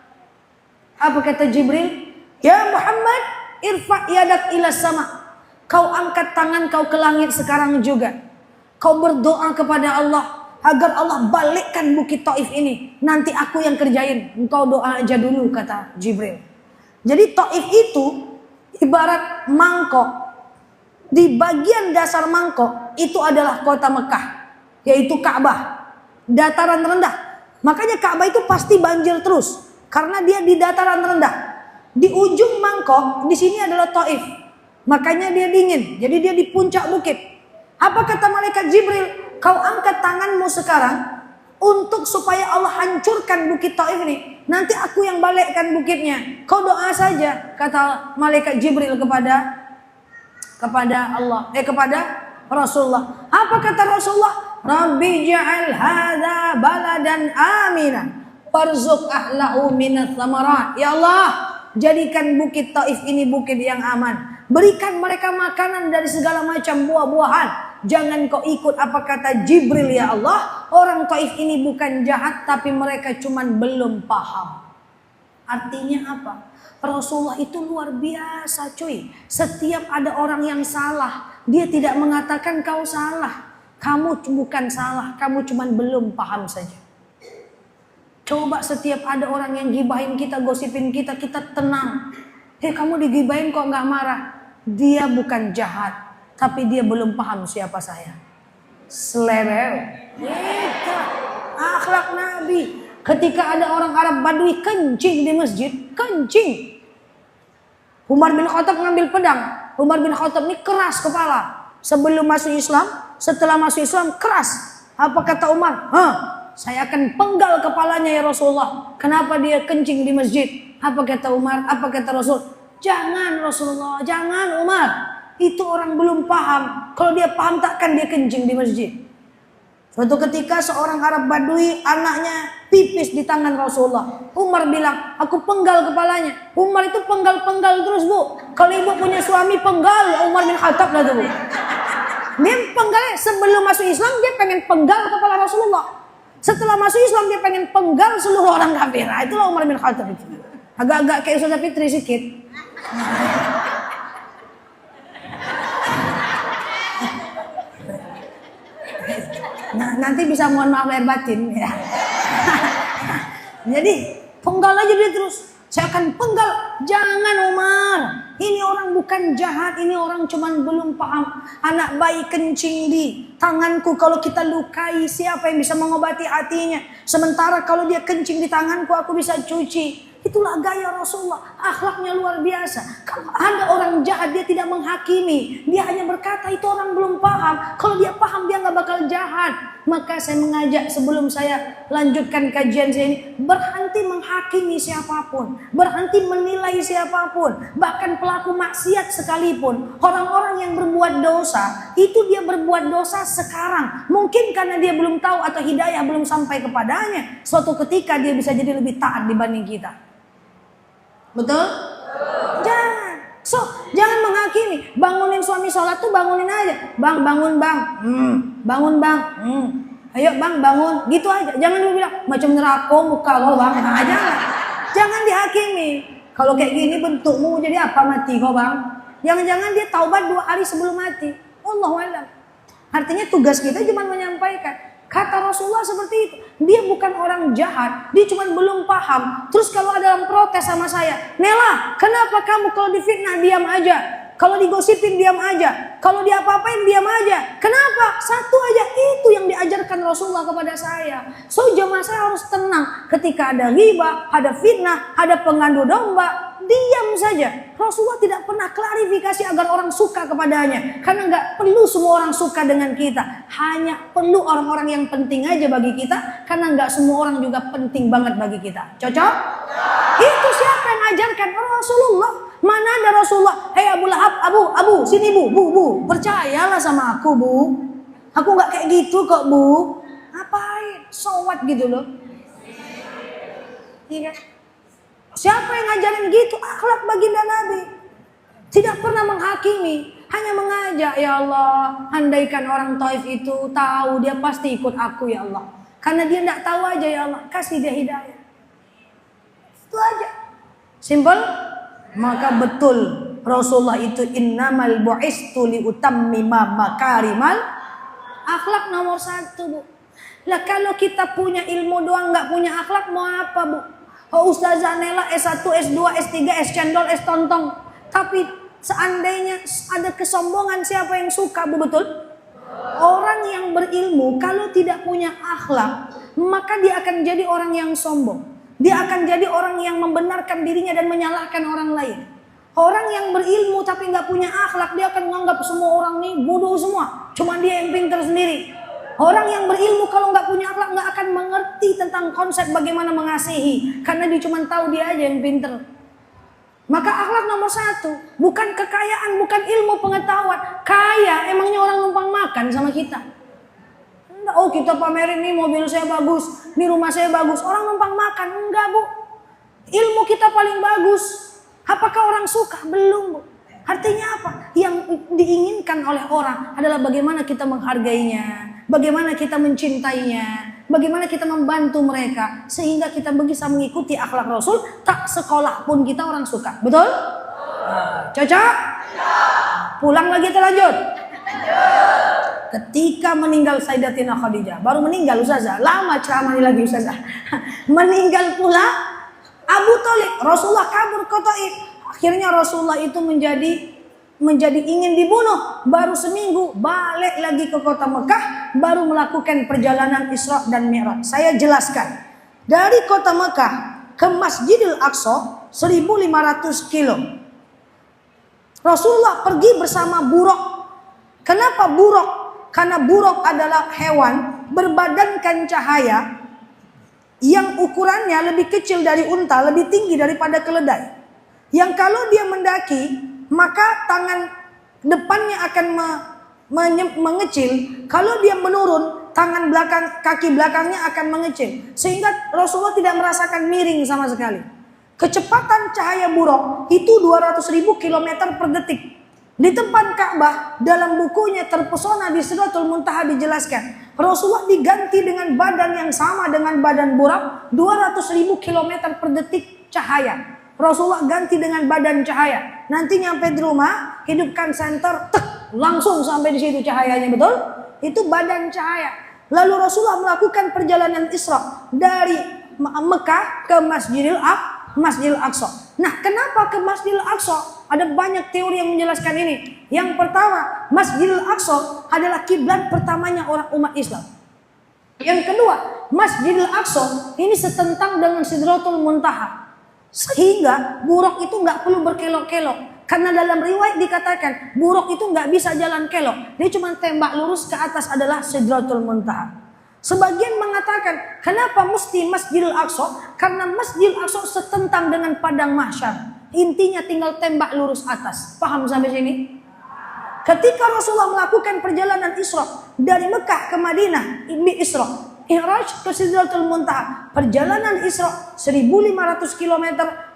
Apa kata Jibril? Ya Muhammad, irfa yadak ila sama. Kau angkat tangan kau ke langit sekarang juga. Kau berdoa kepada Allah agar Allah balikkan bukit Taif ini. Nanti aku yang kerjain. Engkau doa aja dulu, kata Jibril. Jadi Taif itu ibarat mangkok. Di bagian dasar mangkok itu adalah kota Mekah, yaitu Ka'bah, dataran rendah. Makanya Ka'bah itu pasti banjir terus karena dia di dataran rendah. Di ujung mangkok di sini adalah Taif, makanya dia dingin. Jadi dia di puncak bukit. Apa kata malaikat Jibril? Kau angkat tanganmu sekarang untuk supaya Allah hancurkan bukit Taif ini. Nanti aku yang balikkan bukitnya. Kau doa saja, kata malaikat Jibril kepada Allah, kepada Rasulullah. Apa kata Rasulullah? Rabbi ja'al hadza baladan aminan warzuq ahlahu minats tsamarat. Ya Allah, jadikan bukit Taif ini bukit yang aman. Berikan mereka makanan dari segala macam buah-buahan. Jangan kau ikut apa kata Jibril, ya Allah. Orang Taif ini bukan jahat, tapi mereka cuman belum paham. Artinya apa? Rasulullah itu luar biasa cuy. Setiap ada orang yang salah, dia tidak mengatakan kau salah. Kamu bukan salah, kamu cuma belum paham saja. Coba setiap ada orang yang gibahin kita, gosipin kita, kita tenang. Hei, kamu digibahin kok nggak marah? Dia bukan jahat, tapi dia belum paham siapa saya. Selerew. Itu akhlak Nabi. Ketika ada orang Arab Badui kencing di masjid, kencing. Umar bin Khattab ngambil pedang. Umar bin Khattab ini keras kepala. Sebelum masuk Islam, setelah masuk Islam keras. Apa kata Umar? Saya akan penggal kepalanya ya Rasulullah. Kenapa dia kencing di masjid? Apa kata Umar? Apa kata Rasul? Jangan Rasulullah, jangan Umar. Itu orang belum paham. Kalau dia paham takkan dia kencing di masjid. Suatu ketika seorang Arab Badui anaknya pipis di tangan Rasulullah. Umar bilang, aku penggal kepalanya. Umar itu penggal-penggal terus bu. Kalau ibu punya suami penggal, Umar bin Khattab lah tuh bu. Dia penggalnya sebelum masuk Islam dia pengen penggal kepala Rasulullah. Setelah masuk Islam dia pengen penggal seluruh orang kafir. Nah, itulah Umar bin Khattab itu. Agak-agak kayak Ustazah Fitri sedikit. Nah, nanti bisa mohon maaf lahir batin ya. Jadi penggal aja dia terus. Saya akan penggal. Jangan Umar. Ini orang bukan jahat. Ini orang cuman belum paham. Anak bayi kencing di tanganku. Kalau kita lukai, siapa yang bisa mengobati hatinya? Sementara kalau dia kencing di tanganku, aku bisa cuci. Itulah gaya Rasulullah. Akhlaknya luar biasa. Kalau ada orang jahat, dia tidak menghakimi. Dia hanya berkata itu orang belum paham. Kalau dia paham, dia nggak bakal jahat. Maka saya mengajak sebelum saya lanjutkan kajian saya ini, berhenti menghakimi siapapun, berhenti menilai siapapun, bahkan pelaku maksiat sekalipun. Orang-orang yang berbuat dosa, itu dia berbuat dosa sekarang. Mungkin karena dia belum tahu atau hidayah belum sampai kepadanya. Suatu ketika dia bisa jadi lebih taat dibanding kita. Betul? Jangan. So, jangan menghakimi. Bangunin suami sholat tuh bangunin aja. Bang, bangun bang. Bangun bang. Ayo bang, bangun. Gitu aja. Jangan dulu bilang, macam neraka muka lo bang. Nah, jangan dihakimi. Kalau kayak gini bentukmu jadi apa mati kau bang? Jangan-jangan dia taubat 2 hari sebelum mati. Allahu a'lam. Artinya tugas kita cuma menyampaikan. Kata Rasulullah seperti itu. Dia bukan orang jahat. Dia cuma belum paham. Terus kalau ada yang protes sama saya. Nela, kenapa kamu kalau difitnah diam aja? Kalau digosipin diam aja. Kalau diapa-apain diam aja. Kenapa? Satu aja. Itu yang diajarkan Rasulullah kepada saya. So jemaah saya harus tenang. Ketika ada ghibah, ada fitnah, ada pengadu domba. Diam saja. Rasulullah tidak pernah klarifikasi agar orang suka kepadanya. Karena nggak perlu semua orang suka dengan kita. Hanya perlu orang-orang yang penting aja bagi kita. Karena nggak semua orang juga penting banget bagi kita. Cocok? Itu siapa yang ajarkan? Rasulullah. Mana ada Rasulullah? Hei Abu Lahab, Abu, sini bu. Percayalah sama aku bu. Aku nggak kayak gitu kok bu. Ngapain? So what gitu loh. Iya. Siapa yang ngajarin gitu? Akhlak baginda Nabi. Tidak pernah menghakimi. Hanya mengajak, ya Allah. Andaikan orang Taif itu tahu, dia pasti ikut aku ya Allah. Karena dia tidak tahu aja ya Allah. Kasih dia hidayah. Itu aja. Simple. Maka betul. Rasulullah itu innamal bu'istu liutammima makarimal. Akhlak nomor 1 bu. Lah kalau kita punya ilmu doang nggak punya akhlak mau apa bu? Oh Ustazah Nela S1, S2, S3, S cendol, S tontong. Tapi seandainya ada kesombongan siapa yang suka bu betul? Orang yang berilmu kalau tidak punya akhlak maka dia akan jadi orang yang sombong. Dia akan jadi orang yang membenarkan dirinya dan menyalahkan orang lain. Orang yang berilmu tapi nggak punya akhlak dia akan menganggap semua orang ini bodoh semua. Cuma dia yang pintar sendiri. Orang yang berilmu kalau nggak punya akhlak nggak akan mengerti tentang konsep bagaimana mengasihi. Karena dia cuma tahu dia aja yang pinter. Maka akhlak nomor 1. Bukan kekayaan, bukan ilmu pengetahuan. Kaya emangnya orang numpang makan sama kita. Oh kita pamerin nih mobil saya bagus. Nih rumah saya bagus. Orang numpang makan. Enggak bu. Ilmu kita paling bagus. Apakah orang suka? Belum bu. Artinya apa? Yang diinginkan oleh orang adalah bagaimana kita menghargainya, bagaimana kita mencintainya, bagaimana kita membantu mereka sehingga kita bisa mengikuti akhlak Rasul. Tak sekolah pun kita orang suka. Betul? Cocok? Pulang lagi terlanjut. ketika meninggal Sayyidatina Khadijah. Baru meninggal Ustazah, lama ceramah ini lagi Ustazah. Meninggal pula Abu Thalib, Rasulullah kabur ke Taif. Akhirnya Rasulullah itu menjadi ingin dibunuh. Baru seminggu balik lagi ke kota Mekah, baru melakukan perjalanan Isra dan Mi'raj. Saya jelaskan. Dari kota Mekah ke Masjidil Aqsa 1500 kilo. Rasulullah pergi bersama buruk. Kenapa buruk? Karena buruk adalah hewan berbadankan cahaya yang ukurannya lebih kecil dari unta, lebih tinggi daripada keledai. Yang kalau dia mendaki, maka tangan depannya akan mengecil. Kalau dia menurun, tangan belakang, kaki belakangnya akan mengecil. Sehingga Rasulullah tidak merasakan miring sama sekali. Kecepatan cahaya buruk itu 200.000 km per detik. Di tempat Ka'bah, dalam bukunya Terpesona di Sidratul Muntaha dijelaskan, Rasulullah diganti dengan badan yang sama dengan badan buruk, 200.000 km per detik cahaya. Rasulullah ganti dengan badan cahaya. Nanti nyampe di rumah, hidupkan senter, tek, langsung sampai di situ cahayanya, betul? Itu badan cahaya. Lalu Rasulullah melakukan perjalanan Isra dari Mekah ke Masjidil Aqsa. Nah, kenapa ke Masjidil Aqsa? Ada banyak teori yang menjelaskan ini. Yang pertama, Masjidil Aqsa adalah kiblat pertamanya orang umat Islam. Yang kedua, Masjidil Aqsa ini setentang dengan Sidratul Muntaha. Sehingga buruk itu nggak perlu berkelok-kelok. Karena dalam riwayat dikatakan buruk itu nggak bisa jalan kelok. Dia cuma tembak lurus ke atas adalah Sidratul Muntaha. Sebagian mengatakan kenapa mesti Masjidil Aqsa? Karena Masjidil Aqsa setentang dengan padang mahsyar. Intinya tinggal tembak lurus atas. Paham sampai sini? Ketika Rasulullah melakukan perjalanan Isra dari Mekah ke Madinah, Isra, Mi'raj ke Sidratul Muntaha, perjalanan Isra 1500 km,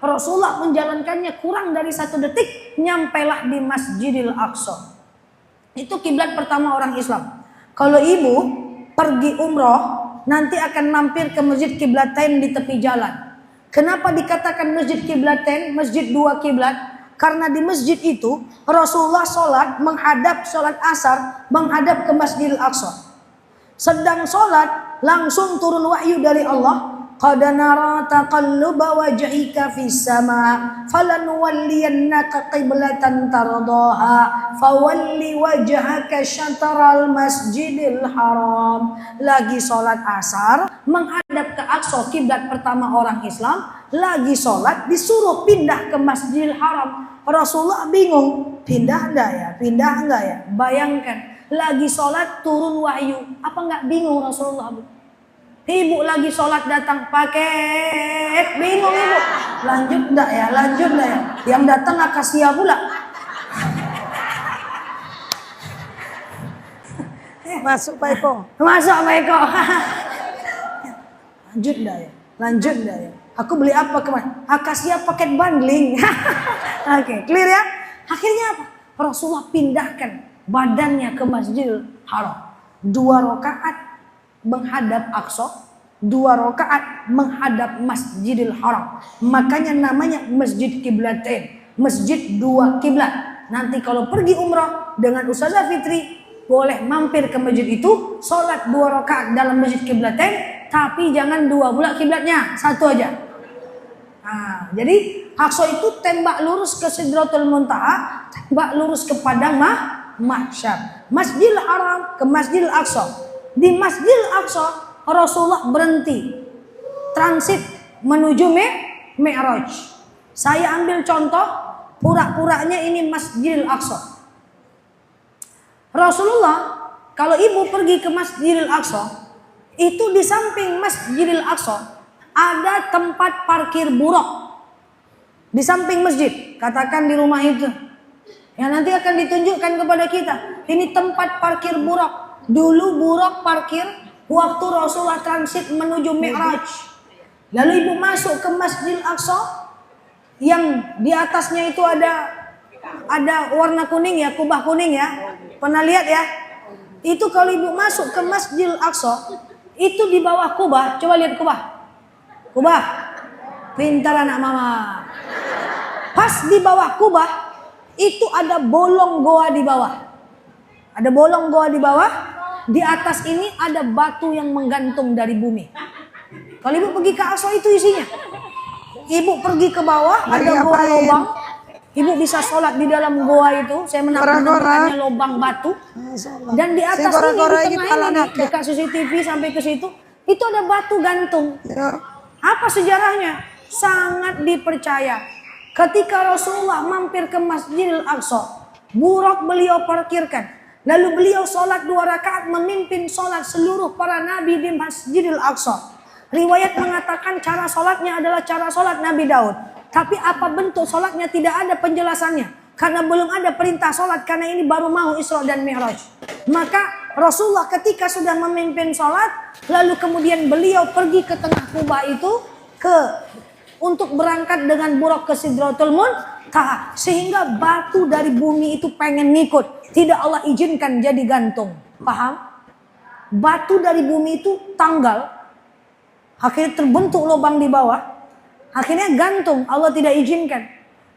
Rasulullah menjalankannya kurang dari 1 detik, nyampailah di Masjidil Aqsa. Itu kiblat pertama orang Islam. Kalau ibu pergi umroh, nanti akan mampir ke Masjid Kiblatain di tepi jalan. Kenapa dikatakan Masjid Kiblatain, Masjid 2 kiblat? Karena di masjid itu Rasulullah sholat sholat asar menghadap ke Masjidil Aqsa. Sedang sholat, langsung turun wahyu dari Allah. Qad nara taqalluba wajhika fis sama falanuwalliyannaka qiblatan tardaha fawalli wajhaka syatral masjidil haram. Lagi sholat asar menghadap ke Aqsa, kiblat pertama orang Islam. Lagi sholat disuruh pindah ke Masjidil Haram. Rasulullah bingung, pindah enggak ya, pindah enggak ya. Bayangkan, lagi sholat turun wahyu, apa enggak bingung Rasulullah? Ibu lagi sholat datang paket, bingung ibu. Lanjut enggak ya, lanjut enggak ya. Yang datang akasia pula. Masuk Pak Eko. Masuk Pak Eko. Lanjut enggak ya, lanjut enggak ya. Aku beli apa kemarin? Akasia paket bundling. Oke, clear ya. Akhirnya apa? Rasulullah pindahkan badannya ke Masjidil Haram. 2 rakaat menghadap Aqsa, 2 rakaat menghadap Masjidil Haram. Makanya namanya Masjid Kiblatain, Masjid 2 kiblat. Nanti kalau pergi umrah dengan Ustazah Fitri, boleh mampir ke masjid itu, sholat 2 rakaat dalam Masjid Kiblatain, tapi jangan 2 pula kiblatnya, 1 aja. Nah, jadi Aqsa itu tembak lurus ke Sidratul Muntaha, tembak lurus ke padang mahsyar. Masjidil Haram ke Masjidil Aqsa. Di Masjidil Aqsa Rasulullah berhenti transit menuju Mi'raj. Saya ambil contoh pura-puranya ini Masjidil Aqsa. Rasulullah kalau ibu pergi ke Masjidil Aqsa, itu di samping Masjidil Aqsa ada tempat parkir buruk. Di samping masjid, katakan di rumah itu. Ya nanti akan ditunjukkan kepada kita. Ini tempat parkir buruk. Dulu buruk parkir waktu Rasulullah transit menuju Mi'raj. Lalu ibu masuk ke Masjidil Aqsa yang di atasnya itu ada warna kuning ya, kubah kuning ya. Pernah lihat ya? Itu kalau ibu masuk ke Masjidil Aqsa, itu di bawah kubah, coba lihat kubah. Kubah. Pintar anak mama. Pas di bawah kubah, itu ada bolong goa di bawah. Ada bolong goa di bawah. Di atas ini ada batu yang menggantung dari bumi. Kalau ibu pergi ke Aqsa itu isinya. Ibu pergi ke bawah, ada goa lubang. Ibu bisa sholat di dalam goa itu. Saya menemukannya lubang batu. Dan di atas ini, di tengah ini, dekat CCTV sampai ke situ, itu ada batu gantung. Apa sejarahnya? Sangat dipercaya. Ketika Rasulullah mampir ke Masjidil Aqsa, buruk beliau parkirkan. Lalu beliau sholat 2 rakaat memimpin sholat seluruh para nabi di Masjidil Aqsa. Riwayat mengatakan cara sholatnya adalah cara sholat Nabi Daud. Tapi apa bentuk sholatnya tidak ada penjelasannya. Karena belum ada perintah sholat, karena ini baru mau Isra dan Mi'raj. Maka Rasulullah ketika sudah memimpin sholat, lalu kemudian beliau pergi ke tengah Kubah itu untuk berangkat dengan buruk ke Sidratul Muntaha. Sehingga batu dari bumi itu pengen ngikut. Tidak Allah izinkan jadi gantung. Paham? Batu dari bumi itu tanggal. Akhirnya terbentuk lubang di bawah. Akhirnya gantung. Allah tidak izinkan.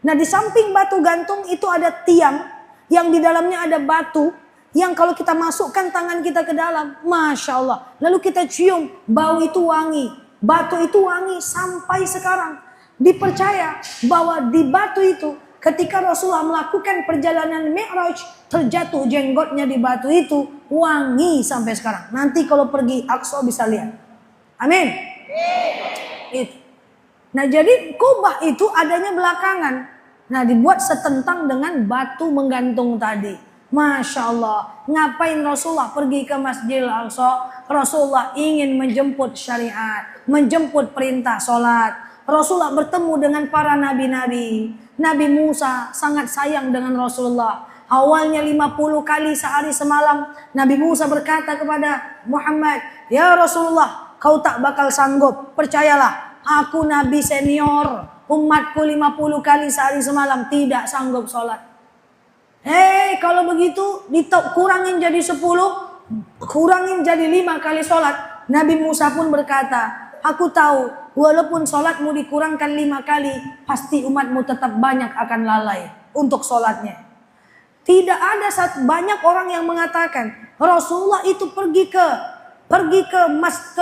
Nah, di samping batu gantung itu ada tiang. Yang di dalamnya ada batu. Yang kalau kita masukkan tangan kita ke dalam. Masya Allah. Lalu kita cium. Bau itu wangi. Batu itu wangi sampai sekarang. Dipercaya bahwa di batu itu, ketika Rasulullah melakukan perjalanan Mi'raj, terjatuh jenggotnya di batu itu, wangi sampai sekarang. Nanti kalau pergi Aqsa bisa lihat. Amin. Itu. Nah, jadi Kubah itu adanya belakangan. Nah, dibuat setentang dengan batu menggantung tadi. Masya Allah. Ngapain Rasulullah pergi ke Masjidil Aqsa? Rasulullah ingin menjemput syariat, menjemput perintah sholat. Rasulullah bertemu dengan para nabi-nabi. Nabi Musa sangat sayang dengan Rasulullah. Awalnya 50 kali sehari semalam Nabi Musa berkata kepada Muhammad, "Ya Rasulullah, kau tak bakal sanggup. Percayalah, aku nabi senior. Umatku 50 kali sehari semalam tidak sanggup sholat." Kalau begitu kurangin jadi 10, kurangin jadi 5 kali sholat. Nabi Musa pun berkata, "Aku tahu, walaupun sholatmu dikurangkan 5 kali, pasti umatmu tetap banyak akan lalai untuk sholatnya." Tidak ada banyak orang yang mengatakan Rasulullah itu pergi ke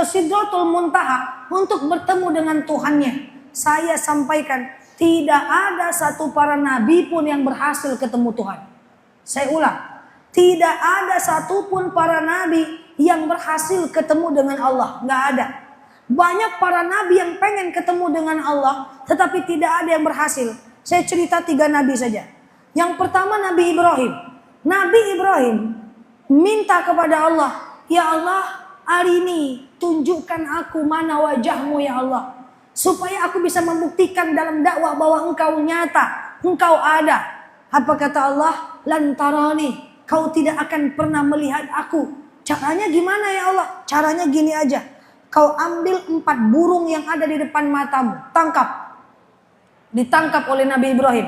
Sidratul Muntaha untuk bertemu dengan Tuhannya. Saya sampaikan, tidak ada satu para nabi pun yang berhasil ketemu Tuhan. Saya ulang, tidak ada satupun para nabi yang berhasil ketemu dengan Allah. Nggak ada. Banyak para nabi yang pengen ketemu dengan Allah, tetapi tidak ada yang berhasil. Saya cerita 3 nabi saja. Yang pertama Nabi Ibrahim. Nabi Ibrahim minta kepada Allah, "Ya Allah, hari ini tunjukkan aku mana wajahmu ya Allah. Supaya aku bisa membuktikan dalam dakwah bahwa engkau nyata, engkau ada." Apa kata Allah? "Lantarani, kau tidak akan pernah melihat aku." Caranya gimana ya Allah? Caranya gini aja. Kau ambil 4 burung yang ada di depan matamu. Tangkap. Ditangkap oleh Nabi Ibrahim.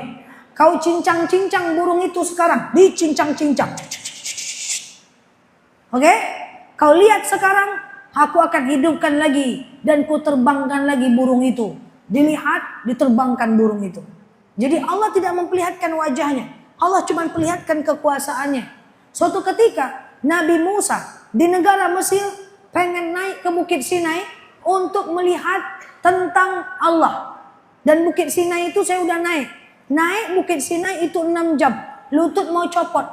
Kau cincang-cincang burung itu sekarang. Dicincang-cincang. Oke? Kau lihat sekarang. Aku akan hidupkan lagi. Dan ku terbangkan lagi burung itu. Dilihat, diterbangkan burung itu. Jadi Allah tidak memperlihatkan wajahnya. Allah cuma perlihatkan kekuasaannya. Suatu ketika Nabi Musa di negara Mesir pengen naik ke Bukit Sinai untuk melihat tentang Allah. Dan Bukit Sinai itu saya udah naik. Naik Bukit Sinai itu 6 jam. Lutut mau copot.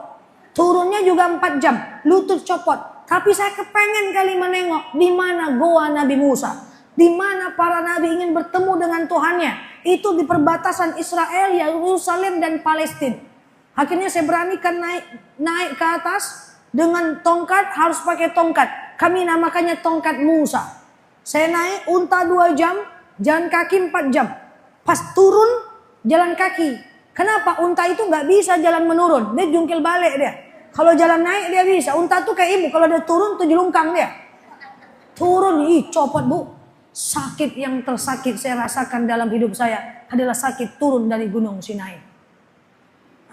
Turunnya juga 4 jam. Lutut copot. Tapi saya kepengen kali menengok di mana goa Nabi Musa. Di mana para nabi ingin bertemu dengan Tuhannya. Itu di perbatasan Israel, Yerusalem dan Palestina. Akhirnya saya beranikan naik ke atas dengan tongkat, harus pakai tongkat. Kami namakannya tongkat Musa. Saya naik unta 2 jam, jalan kaki 4 jam. Pas turun jalan kaki. Kenapa? Unta itu nggak bisa jalan menurun, dia jungkil balik dia. Kalau jalan naik dia bisa. Unta tuh kayak ibu, kalau dia turun tuh jelungkang dia. Turun, copot bu. Sakit yang tersakit saya rasakan dalam hidup saya adalah sakit turun dari Gunung Sinai.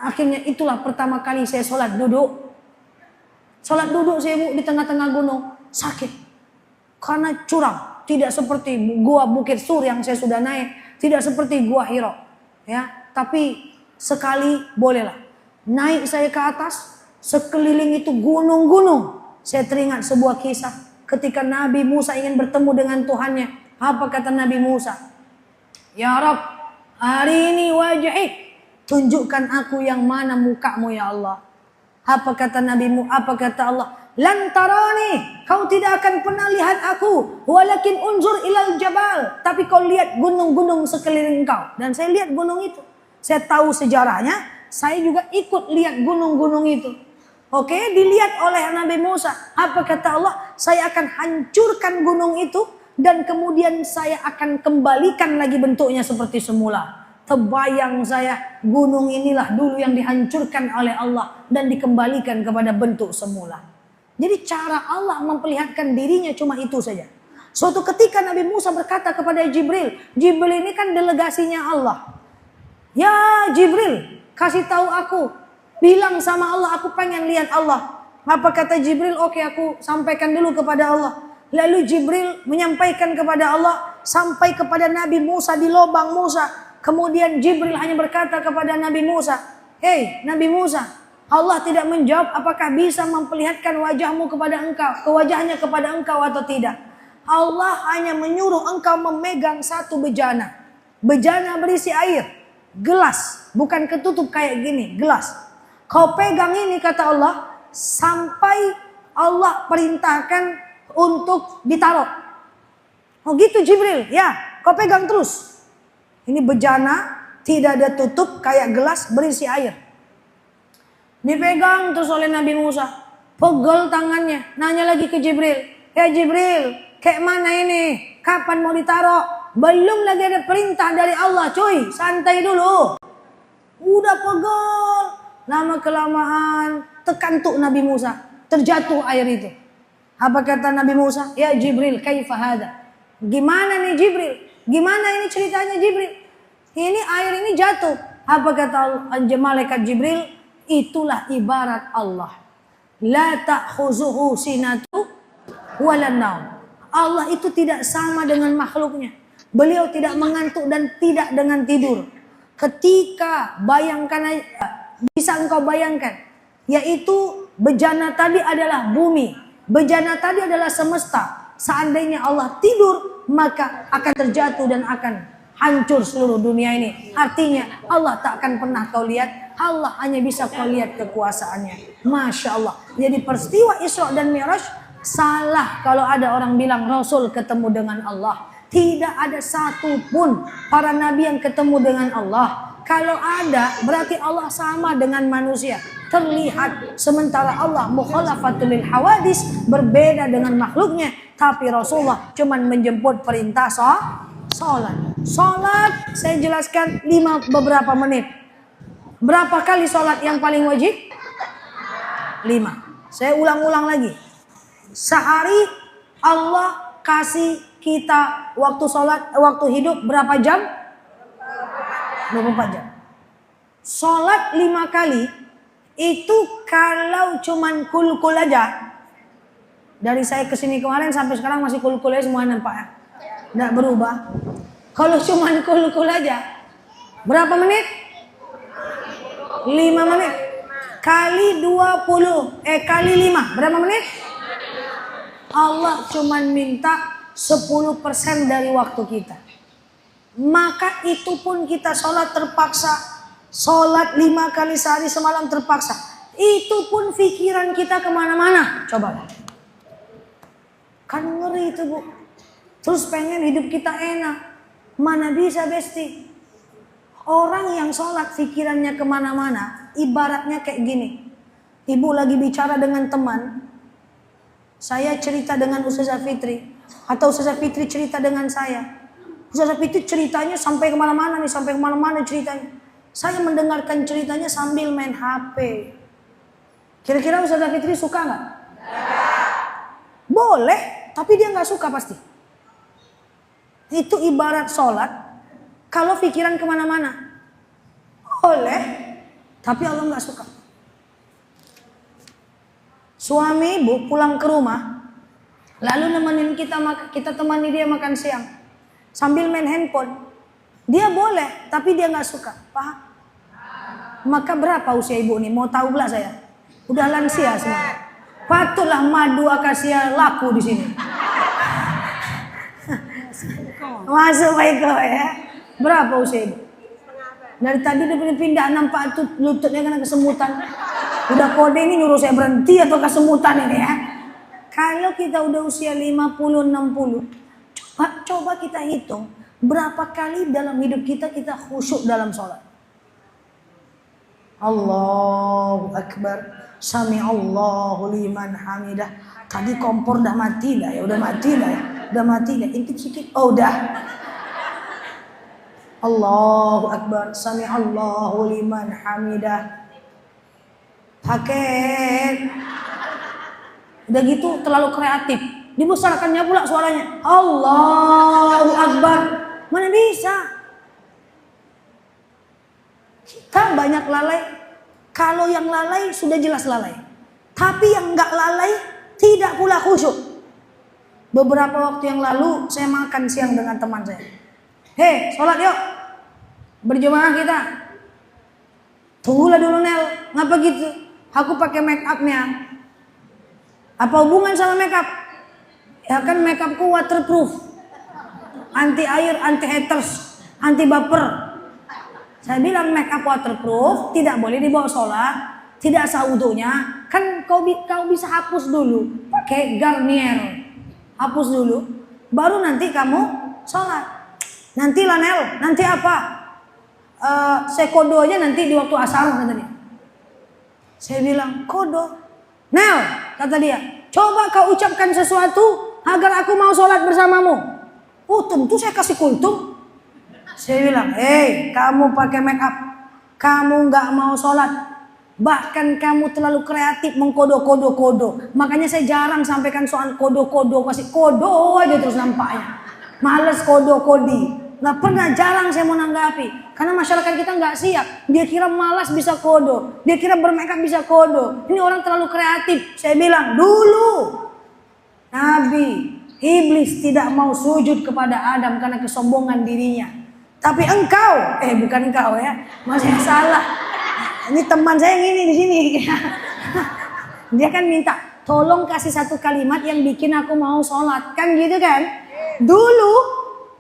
Akhirnya itulah pertama kali saya sholat duduk. Sholat duduk saya bu di tengah-tengah gunung. Sakit. Karena curam. Tidak seperti gua Bukit Sur yang saya sudah naik. Tidak seperti gua Hiro. Ya, tapi sekali bolehlah. Naik saya ke atas. Sekeliling itu gunung-gunung. Saya teringat sebuah kisah ketika Nabi Musa ingin bertemu dengan Tuhannya. Apa kata Nabi Musa? Ya Rabb, hari ini wajhik, tunjukkan aku yang mana mukamu ya Allah. Apa kata apa kata Allah? Lan tarani, kau tidak akan pernah lihat aku. Walakin unzur ilal jabal, tapi kau lihat gunung-gunung sekeliling kau. Dan saya lihat gunung itu. Saya tahu sejarahnya, saya juga ikut lihat gunung-gunung itu. Oke, dilihat oleh Nabi Musa. Apa kata Allah? Saya akan hancurkan gunung itu dan kemudian saya akan kembalikan lagi bentuknya seperti semula. Terbayang saya, gunung inilah dulu yang dihancurkan oleh Allah dan dikembalikan kepada bentuk semula. Jadi cara Allah memperlihatkan dirinya cuma itu saja. Suatu ketika Nabi Musa berkata kepada Jibril, Jibril ini kan delegasinya Allah. Ya Jibril, kasih tahu aku, bilang sama Allah aku pengen lihat Allah. Apa kata Jibril? Oke, aku sampaikan dulu kepada Allah. Lalu Jibril menyampaikan kepada Allah sampai kepada Nabi Musa di lubang Musa. Kemudian Jibril hanya berkata kepada Nabi Musa, "Hei Nabi Musa, Allah tidak menjawab apakah bisa memperlihatkan wajahmu kepada engkau, wajahnya kepada engkau atau tidak. Allah hanya menyuruh engkau memegang satu bejana. Bejana berisi air, gelas, bukan ketutup kayak gini, gelas. Kau pegang ini kata Allah sampai Allah perintahkan untuk ditaruh." Oh gitu Jibril, ya kau pegang terus. Ini bejana tidak ada tutup kayak gelas berisi air. Dipegang terus oleh Nabi Musa. Pegel tangannya. Nanya lagi ke Jibril. Ya Jibril, kayak mana ini? Kapan mau ditaruh? Belum lagi ada perintah dari Allah cuy. Santai dulu. Udah pegel. Lama kelamaan tekantuk Nabi Musa. Terjatuh air itu. Apa kata Nabi Musa? Ya Jibril, kaifa hada? Gimana nih Jibril? Gimana ini ceritanya Jibril? Ini air ini jatuh. Apa kata malaikat Jibril? Itulah ibarat Allah. La ta'khuzuhu sinatu wala naum. Allah itu tidak sama dengan makhluknya. Beliau tidak mengantuk dan tidak dengan tidur. Ketika bayangkan, bisa engkau bayangkan, yaitu bejana tadi adalah bumi, bejana tadi adalah semesta. Seandainya Allah tidur, maka akan terjatuh dan akan hancur seluruh dunia ini. Artinya Allah tak akan pernah kau lihat. Allah hanya bisa kau lihat kekuasaannya. Masya Allah. Jadi peristiwa Isra dan Mi'raj salah kalau ada orang bilang Rasul ketemu dengan Allah. Tidak ada satu pun para nabi yang ketemu dengan Allah. Kalau ada berarti Allah sama dengan manusia. Terlihat sementara Allah mukhalafatul lil hawadis, berbeda dengan makhluknya. Tapi Rasulullah cuman menjemput perintah salat. Salat saya jelaskan beberapa menit. Berapa kali sholat yang paling wajib? 5. Saya ulang-ulang lagi. Sehari Allah kasih kita waktu sholat, waktu hidup berapa jam? 24 jam. Sholat 5 kali itu kalau cuman kul-kul aja. Dari saya kesini kemarin sampai sekarang masih kul-kul aja semua nampak ya. Nggak berubah. Kalau cuman kul-kul aja. Berapa menit? 5 menit kali 20 kali 5 berapa menit? Allah cuman minta 10% dari waktu kita. Maka itu pun kita sholat terpaksa. Sholat 5 kali sehari semalam terpaksa. Itu pun pikiran kita kemana-mana. Coba. Kan ngeri itu bu. Terus pengen hidup kita enak. Mana bisa besti. Orang yang sholat pikirannya kemana-mana, ibaratnya kayak gini. Ibu lagi bicara dengan teman, saya cerita dengan Ustazah Fitri, atau Ustazah Fitri cerita dengan saya. Ustazah Fitri ceritanya sampai kemana-mana nih, sampai kemana-mana ceritanya. Saya mendengarkan ceritanya sambil main HP. Kira-kira Ustazah Fitri suka nggak? Boleh, tapi dia nggak suka pasti. Itu ibarat sholat. Kalau pikiran kemana-mana, boleh, tapi Allah nggak suka. Suami ibu pulang ke rumah, lalu nemenin kita temani dia makan siang, sambil main handphone. Dia boleh, tapi dia nggak suka. Paham? Maka berapa usia ibu nih? Mau tahu pula saya? Udah lansia semua. Patutlah madu akasia laku di sini. Masuk Pak Iko ya. Berapa usia ibu? Dari tadi udah pindah nampak tuh lututnya kena kesemutan. Udah kode ini nyuruh saya berhenti atau kesemutan ini ya. Kalau kita udah usia 50, 60, coba kita hitung berapa kali dalam hidup kita khusyuk dalam sholat. Allahu Akbar. Sami Allahu liman hamidah. Tadi kompor udah mati dah ya, udah mati dah ya. Udah mati dah, intip sikit. Oh udah. Allahu Akbar. Sami Allahu liman hamidah. Paket. Udah gitu terlalu kreatif. Dibesarkannya pula suaranya. Allahu Akbar. Mana bisa? Kita banyak lalai. Kalau yang lalai sudah jelas lalai. Tapi yang enggak lalai tidak pula khusyuk. Beberapa waktu yang lalu saya makan siang dengan teman saya. Hei, sholat yuk. Berjemaah kita. Tunggulah dulu Nel. Ngapa gitu? Aku pakai make upnya. Apa hubungan sama make up? Ya kan make upku waterproof. Anti air, anti haters, anti baper. Saya bilang make up waterproof, tidak boleh dibawa sholat, tidak sah wudunya. Kan kau bisa hapus dulu, pakai Garnier. Hapus dulu, baru nanti kamu sholat. Nanti lah Nel, nanti apa? Saya kodo aja nanti di waktu asar kata dia. Saya bilang kodo. Nel, kata dia, coba kau ucapkan sesuatu agar aku mau sholat bersamamu. Oh tentu saya kasih kultum. Saya bilang, hei kamu pakai make up, kamu nggak mau sholat, bahkan kamu terlalu kreatif mengkodo-kodo-kodo. Makanya saya jarang sampaikan soal kodo-kodo, kasih kodo aja terus nampaknya. Males kodo-kodi, nggak pernah, jarang saya mau nanggapi. Karena masyarakat kita nggak siap, dia kira malas bisa kodo, dia kira bermakeup bisa kodo. Ini orang terlalu kreatif. Saya bilang dulu Nabi Iblis tidak mau sujud kepada Adam karena kesombongan dirinya. Tapi engkau, bukan engkau ya, masih salah. Ini teman saya yang ini di sini. Dia kan minta, tolong kasih satu kalimat yang bikin aku mau sholat, kan gitu kan? Dulu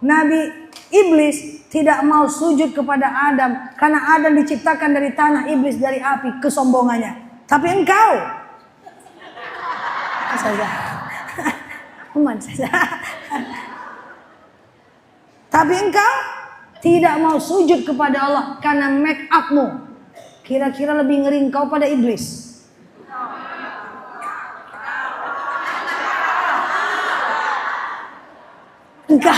Nabi Iblis tidak mau sujud kepada Adam karena Adam diciptakan dari tanah, Iblis dari api, kesombongannya. Tapi engkau, saja, saja. Tapi engkau tidak mau sujud kepada Allah karena make upmu. Kira-kira lebih ngeri engkau pada iblis. Engkau.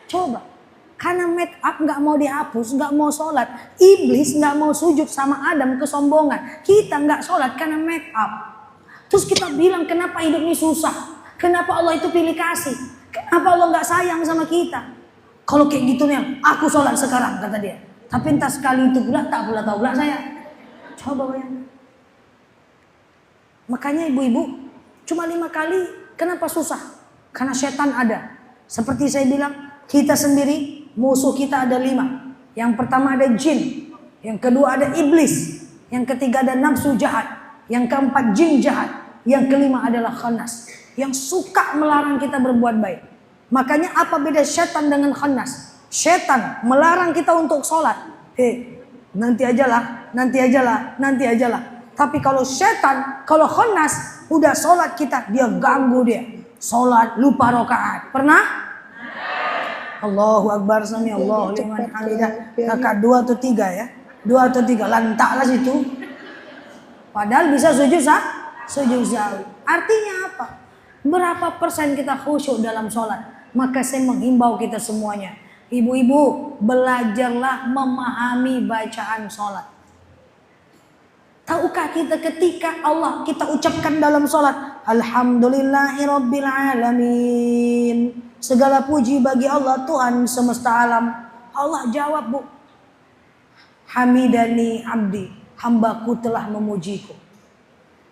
Coba. Karena make up gak mau dihapus, gak mau sholat. Iblis gak mau sujud sama Adam, kesombongan. Kita gak sholat karena make up. Terus kita bilang kenapa hidup ini susah. Kenapa Allah itu pilih kasih. Kenapa Allah gak sayang sama kita. Kalau kayak gitu nih, aku sholat sekarang, kata dia. Tapi entah sekali itu pula, tak pula tahu pula saya. Coba bayangkan. Makanya ibu-ibu, cuma 5 kali, kenapa susah? Karena setan ada. Seperti saya bilang, kita sendiri, musuh kita ada 5. Yang pertama ada jin. Yang kedua ada iblis. Yang ketiga ada nafsu jahat. Yang keempat jin jahat. Yang kelima adalah khannas. Yang suka melarang kita berbuat baik. Makanya apa beda setan dengan khannas? Setan melarang kita untuk sholat. Nanti ajalah, nanti ajalah, nanti ajalah. Tapi kalau setan, kalau khannas, udah sholat kita, dia ganggu dia. Sholat lupa rakaat. Pernah? Allahu Akbar, sami Allahu liman hamidah. Rakaat 2 atau 3 ya? 2 atau 3, lantaklah situ. Padahal bisa sujud sujud sahwi. Artinya apa? Berapa persen kita khusyuk dalam sholat? Maka saya menghimbau kita semuanya, ibu-ibu, belajarlah memahami bacaan sholat. Tahukah kita ketika Allah kita ucapkan dalam sholat, Alhamdulillahirabbil alamin, segala puji bagi Allah Tuhan semesta alam. Allah jawab, bu, Hamidani abdi, hambaku telah memujiku.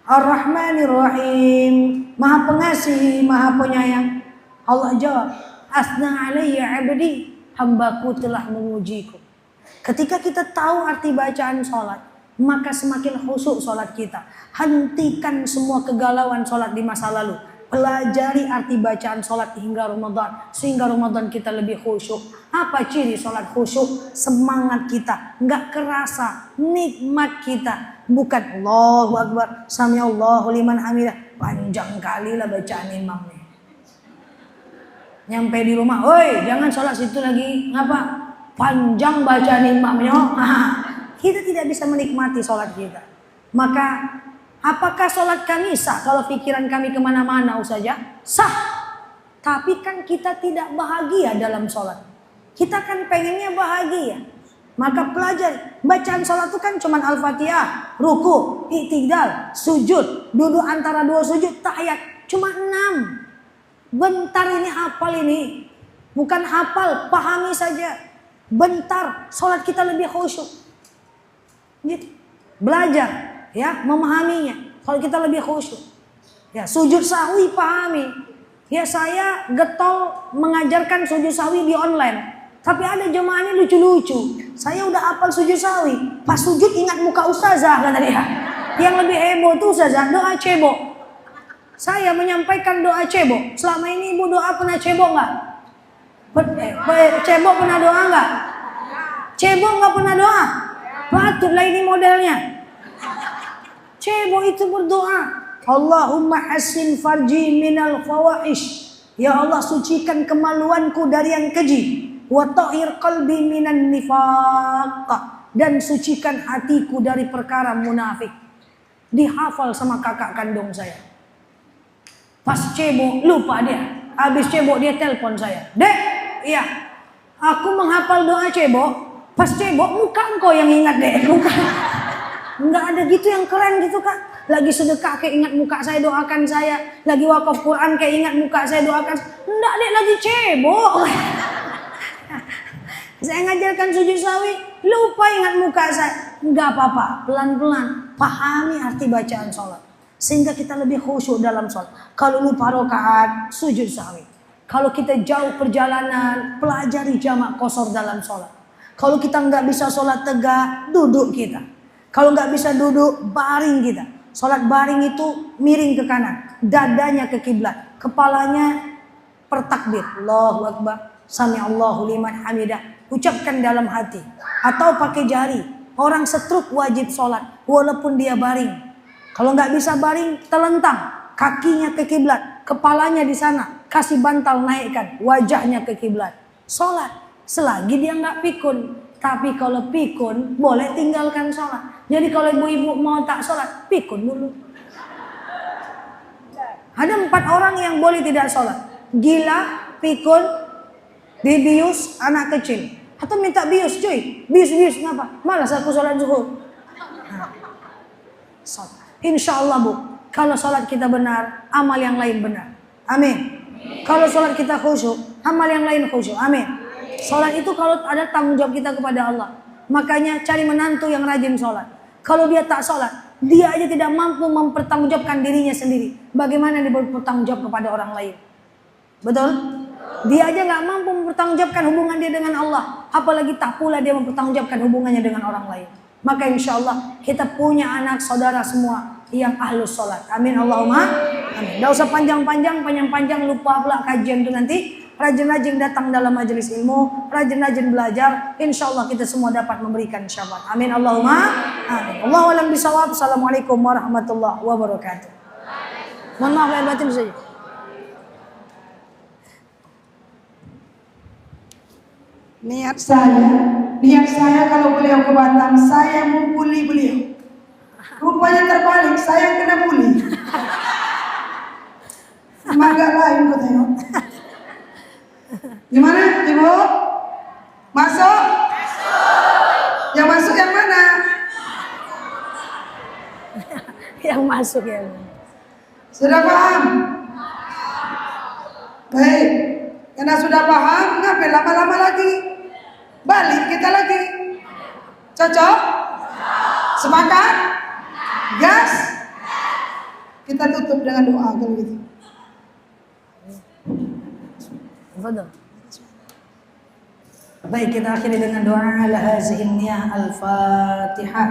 Ar-Rahmanir Rahim, maha pengasih, maha penyayang. Allah jawab, asna alayya abdi, hambaku telah memujiku. Ketika kita tahu arti bacaan sholat, maka semakin khusyuk sholat kita. Hentikan semua kegalauan sholat di masa lalu. Pelajari arti bacaan sholat hingga Ramadan, sehingga Ramadan kita lebih khusyuk. Apa ciri sholat khusyuk? Semangat kita nggak kerasa, nikmat kita. Bukan Allahu Akbar, Sami Allahu liman hamidah, panjang kali lah bacaan imamnya. Nyampe di rumah, oi jangan sholat situ lagi, ngapa? Panjang bacaan imamnya. Kita tidak bisa menikmati sholat kita. Maka apakah sholat kami sah kalau pikiran kami kemana-mana saja? Sah. Tapi kan kita tidak bahagia dalam sholat. Kita kan pengennya bahagia. Maka pelajari. Bacaan sholat itu kan cuma Al-Fatihah, ruku, i'tidal, sujud, duduk antara dua sujud, tahiyat. Cuma 6. Bentar ini hafal ini. Bukan hafal, pahami saja. Bentar, sholat kita lebih khusyuk. Gitu. Belajar, ya, memahaminya. Kalau kita lebih khusyuk. Ya, sujud sahwi pahami. Ya, saya getol mengajarkan sujud sahwi di online. Tapi ada jemaahnya lucu-lucu. Saya udah hafal sujud sahwi. Pas sujud ingat muka ustazah kata dia. Yang lebih heboh tuh ustazah doa cebok. Saya menyampaikan doa cebok. Selama ini ibu doa pernah cebok nggak? Cebok pernah doa nggak? Cebok nggak pernah doa? Patutlah ini modelnya. Cebok itu berdoa. Allahumma hasin farji minal fawahish. Ya Allah sucikan kemaluanku dari yang keji. Wa tahhir qalbi minan nifaq. Dan sucikan hatiku dari perkara munafik. Dihafal sama kakak kandung saya. Pas cebok lupa dia. Habis cebok dia telepon saya. Dek, iya. Aku menghafal doa cebok. Pas cebok muka engkau yang ingat dek. Muka. Enggak ada gitu yang keren gitu kan. Lagi sedekah kayak ingat muka saya doakan saya. Lagi wakaf Quran kayak ingat muka saya doakan. Enggak dek lagi cebok. Saya ngajarkan sujud sahwi. Lupa ingat muka saya. Enggak apa-apa. Pelan-pelan. Pahami arti bacaan sholat. Sehingga kita lebih khusyuk dalam sholat. Kalau lupa rakaat, sujud sahwi. Kalau kita jauh perjalanan, pelajari jamak qashar dalam sholat. Kalau kita nggak bisa sholat tegak, duduk kita. Kalau nggak bisa duduk, baring kita. Sholat baring itu miring ke kanan, dadanya ke kiblat, kepalanya pertakbir. Allahu Akbar, Sami Allahu liman hamidah. Ucapkan dalam hati atau pakai jari. Orang setruk wajib sholat walaupun dia baring. Kalau nggak bisa baring, telentang, kakinya ke kiblat, kepalanya di sana, kasih bantal naikkan, wajahnya ke kiblat. Sholat, selagi dia nggak pikun. Tapi kalau pikun, boleh tinggalkan sholat. Jadi kalau ibu-ibu mau tak sholat, pikun dulu. Ada 4 orang yang boleh tidak sholat. Gila, pikun, dibius, anak kecil. Atau minta bius cuy, bius ngapa? Malas aku sholat zuhur. Sholat. Insya Allah bu, kalau sholat kita benar, amal yang lain benar. Amin. Kalau sholat kita khusyuk, amal yang lain khusyuk. Amin. Sholat itu kalau ada tanggung jawab kita kepada Allah. Makanya cari menantu yang rajin sholat. Kalau dia tak sholat, dia aja tidak mampu mempertanggungjawabkan dirinya sendiri. Bagaimana dia bertanggung jawab kepada orang lain? Betul? Dia aja nggak mampu mempertanggungjawabkan hubungan dia dengan Allah. Apalagi tak pula dia mempertanggungjawabkan hubungannya dengan orang lain. Maka insya Allah kita punya anak saudara semua yang ahlus sholat. Amin Allahumma amin. Tidak usah panjang-panjang lupa pula kajian itu nanti. Rajin-rajin datang dalam majelis ilmu, rajin-rajin belajar. Insya Allah kita semua dapat memberikan syafaat. Amin Allahumma amin. Allahu a'lam bishawab. Assalamualaikum warahmatullahi wabarakatuh. Mohon maaf lahir batin saja. Niat saya kalau beliau ke Batam, saya mau bully beliau. Rupanya terbalik, saya yang kena bully. Agak lain kau tengok. Gimana ibu? Masuk? Yang masuk yang mana? Yang masuk ya. Sudah paham? Baik. Karena sudah paham, ngapain lama-lama lagi? Balik kita lagi. Cocok? Sepakat? Gas? Kita tutup dengan doa kalau gitu. Betul. Baik, kita akhiri dengan doa ala hazihi niyah al-Fatihah.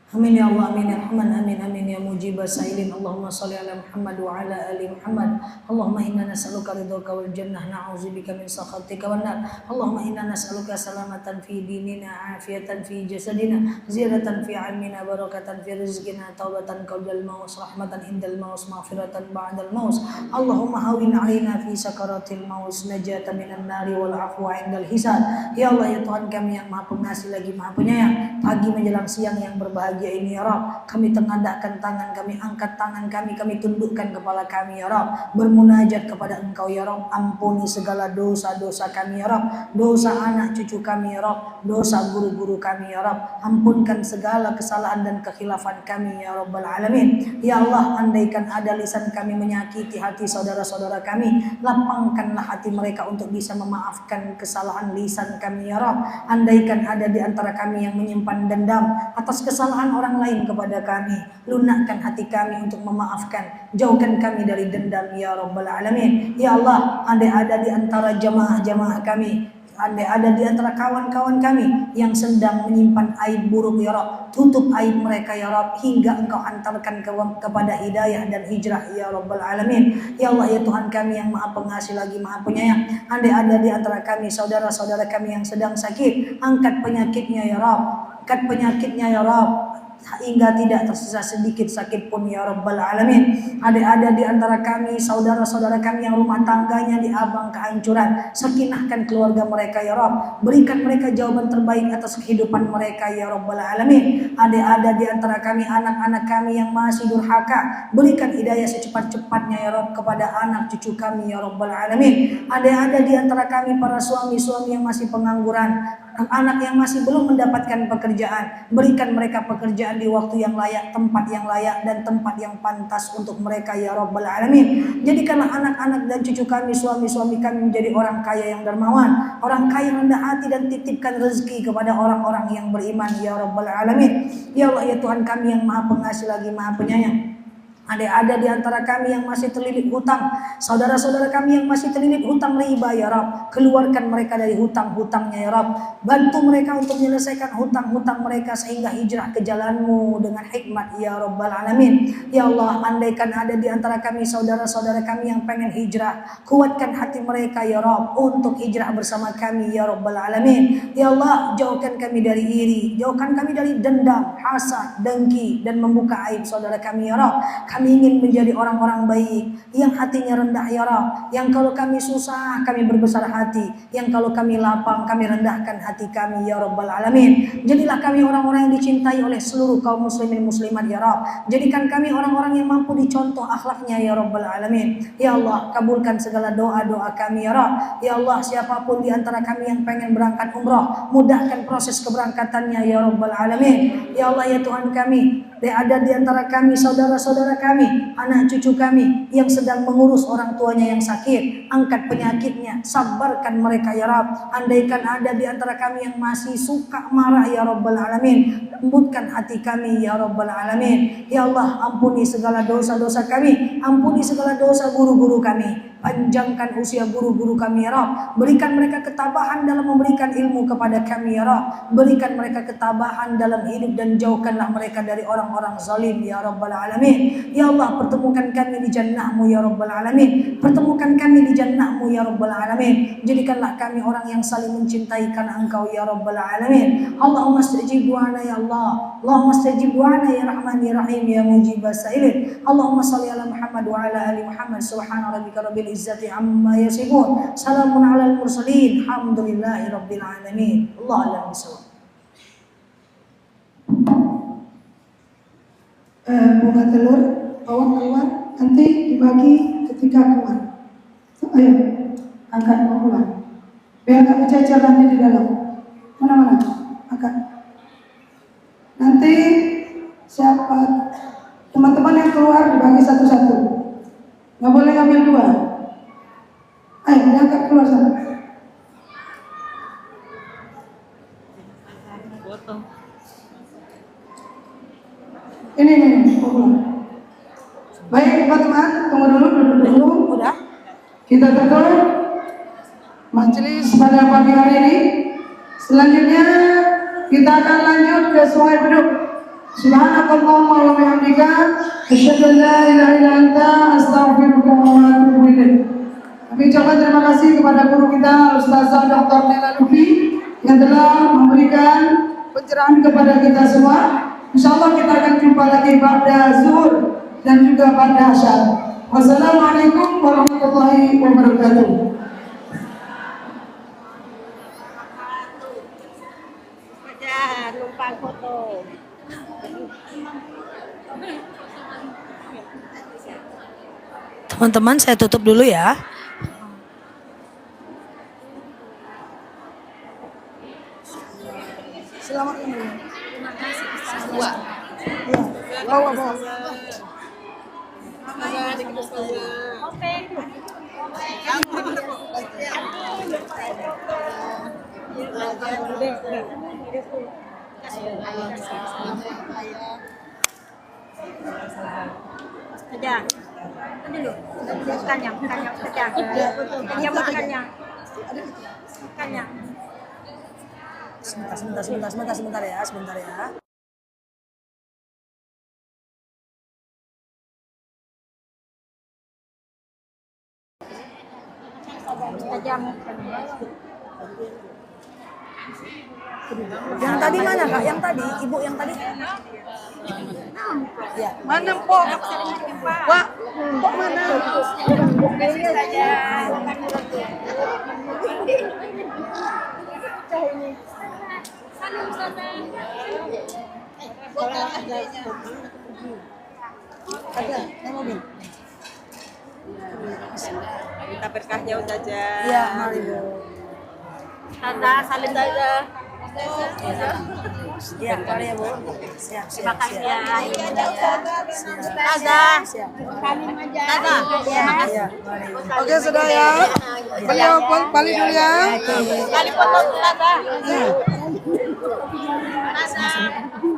Amin ya Allah, amin ya Rahman, amin amin ya mujibas sa'ilin. Allahumma sholli ala Muhammad wa ala ali Muhammad. Allahumma inna nas'aluka ridhaka wal jannah, na'udzubika min sakhatika wan nar. Allahumma inna nas'aluka salamatan fi dinina, afiatan fi jasadina, ziyadatan fi ilmina, barakatan fi rizqina, taubatan qabla al-maut, rahmatan indal maut, maghfiratan ba'da al-maut. Allahumma hawin 'alaina fi sakaratil maut, najatan minan nari wal afwa indal hisab. Ya Allah ya Tuhan kami yang Maha Pengasih lagi Maha Penyayang, pagi menjelang siang yang berbahagia ini ya Rabb, kami tengadahkan tangan kami, angkat tangan kami tundukkan kepala kami ya Rabb, bermunajat kepada Engkau ya Rabb. Ampuni segala dosa-dosa kami ya Rabb, dosa anak cucu kami ya Rabb, dosa guru-guru kami ya Rabb. Ampunkan segala kesalahan dan kekhilafan kami ya Rabbal Alamin. Ya Allah, andaikan ada lisan kami menyakiti hati saudara-saudara kami, lapangkanlah hati mereka untuk bisa memaafkan kesalahan lisan kami ya Rabb. Andaikan ada di antara kami yang menyimpan dendam atas kesalahan orang lain kepada kami, lunakkan hati kami untuk memaafkan, jauhkan kami dari dendam ya Rabbal Alamin. Ya Allah, andai ada di antara jamaah-jamaah kami, andai ada di antara kawan-kawan kami yang sedang menyimpan aib buruk ya Rabb, tutup aib mereka ya Rabb, hingga Engkau antarkan kepada hidayah dan hijrah ya Rabbal Alamin. Ya Allah ya Tuhan kami yang Maha Pengasih lagi Maha Penyayang, andai ada di antara kami saudara-saudara kami yang sedang sakit, angkat penyakitnya ya Rabb, angkat penyakitnya ya Rabb, hingga tidak tersisa sedikit sakit pun ya Rabbal Alamin. Ada di antara kami saudara-saudara kami yang rumah tangganya diambang kehancuran, sakinahkan keluarga mereka ya Rabb, berikan mereka jawaban terbaik atas kehidupan mereka ya Rabbal Alamin. Ada di antara kami anak-anak kami yang masih durhaka, berikan hidayah secepat-cepatnya ya Rabb kepada anak cucu kami ya Rabbal Alamin. Ada di antara kami para suami-suami yang masih pengangguran, anak yang masih belum mendapatkan pekerjaan, berikan mereka pekerjaan di waktu yang layak, tempat yang layak, dan tempat yang pantas untuk mereka ya Rabbal Alamin. Jadikanlah anak-anak dan cucu kami, suami-suami kami menjadi orang kaya yang dermawan, orang kaya yang rendah hati, dan titipkan rezeki kepada orang-orang yang beriman ya Rabbal Alamin. Ya Allah ya Tuhan kami yang Maha Pengasih lagi Maha Penyayang, ada di antara kami yang masih terlilit hutang, saudara-saudara kami yang masih terlilit hutang riba ya Rabb, keluarkan mereka dari hutang-hutangnya ya Rabb, bantu mereka untuk menyelesaikan hutang-hutang mereka sehingga hijrah ke jalan-Mu dengan hikmat ya Rabbal Alamin. Ya Allah, andaikan ada di antara kami saudara-saudara kami yang pengen hijrah, kuatkan hati mereka ya Rabb untuk hijrah bersama kami ya Rabbal Alamin. Ya Allah, jauhkan kami dari iri, jauhkan kami dari dendam, hasad, dengki, dan membuka aib saudara kami ya Rabb. Kami ingin menjadi orang-orang baik, yang hatinya rendah ya Rabb, yang kalau kami susah kami berbesar hati, yang kalau kami lapang kami rendahkan hati kami ya Rabbal Alamin. Jadilah kami orang-orang yang dicintai oleh seluruh kaum muslimin muslimat ya Rabb. Jadikan kami orang-orang yang mampu dicontoh akhlaknya ya Rabbal Alamin. Ya Allah, kabulkan segala doa-doa kami ya Rabb. Ya Allah, siapapun di antara kami yang pengen berangkat umrah, mudahkan proses keberangkatannya ya Rabbal Alamin. Ya Allah ya Tuhan kami, ada di antara kami saudara-saudara kami, anak cucu kami yang sedang mengurus orang tuanya yang sakit, angkat penyakitnya, sabarkan mereka ya Rabb. Andaikan ada di antara kami yang masih suka marah ya Rabbal Alamin, lembutkan hati kami ya Rabbal Alamin. Ya Allah, ampuni segala dosa-dosa kami, ampuni segala dosa guru-guru kami, panjangkan usia guru-guru kami ya Rabb, berikan mereka ketabahan dalam memberikan ilmu kepada kami ya Rabb, berikan mereka ketabahan dalam hidup, dan jauhkanlah mereka dari orang-orang zalim ya Rabbal Alamin. Ya Allah, pertemukan kami di jannah-Mu ya Rabbal Alamin, pertemukan kami di jannah-Mu ya Rabbal Alamin. Jadikanlah kami orang yang saling mencintai karena Engkau ya Rabbal Alamin. Allahumma stajib du'ana ya Allah, Allahumma stajib du'ana ya Rahman ya Rahim ya mujibas sa'ilin. Allahumma salli ala Muhammad wa ala ali Muhammad. Subhana rabbika rabbil izzati amma yasifun, salamun alal mursalin, alhamdulillahi rabbil alamin. Allah a'lam bishawab. Bunga telur bawa keluar, nanti dibagi ketika keluar. Ayo, angkat mau keluar, biar gak bercecer nanti di dalam. Mana-mana, angkat. Nanti siapa teman-teman yang keluar dibagi satu-satu, nggak boleh ngambil dua. Ayo, diangkat keluar sana. Ini, keluar. Baik teman-teman, tunggu dulu, duduk dulu. Udah? Kita tutup majelis pada pagi hari ini. Selanjutnya kita akan lanjut ke Sungai Beduk. Subhanakallahumma wa bihamdika asyhadu an la ilaha illa anta astaghfiruka wa atubu ilaik. Kami ucapkan terima kasih kepada guru kita Ustazah Dr. Nela Lufi yang telah memberikan pencerahan kepada kita semua. Insyaallah kita akan jumpa lagi pada zuhur dan juga pada asyar. Wassalamualaikum warahmatullahi wabarakatuh. Numpang foto. Teman-teman, saya tutup dulu ya. Selamat dulu. Terima kasih. Ya. Bawa. Oke. Kejang. Dulu. Kanyang. Kejang. Kejang makannya. Kanyang. Sebentar ya. Kejang. Yang tadi mana Kak? Yang tadi, Ibu yang tadi? Ya. Mana Pok? Wah, Pok mana? Ada, mobil. Kita berkahnya saja. Iya, mari Bu. Tanda salim saja. Iya, mari ya Bu. Siap. Terima kasih ya. Siap. Taza. Oke, sudah ya. Beliau pun balik dulu ya. Kali foto Taza.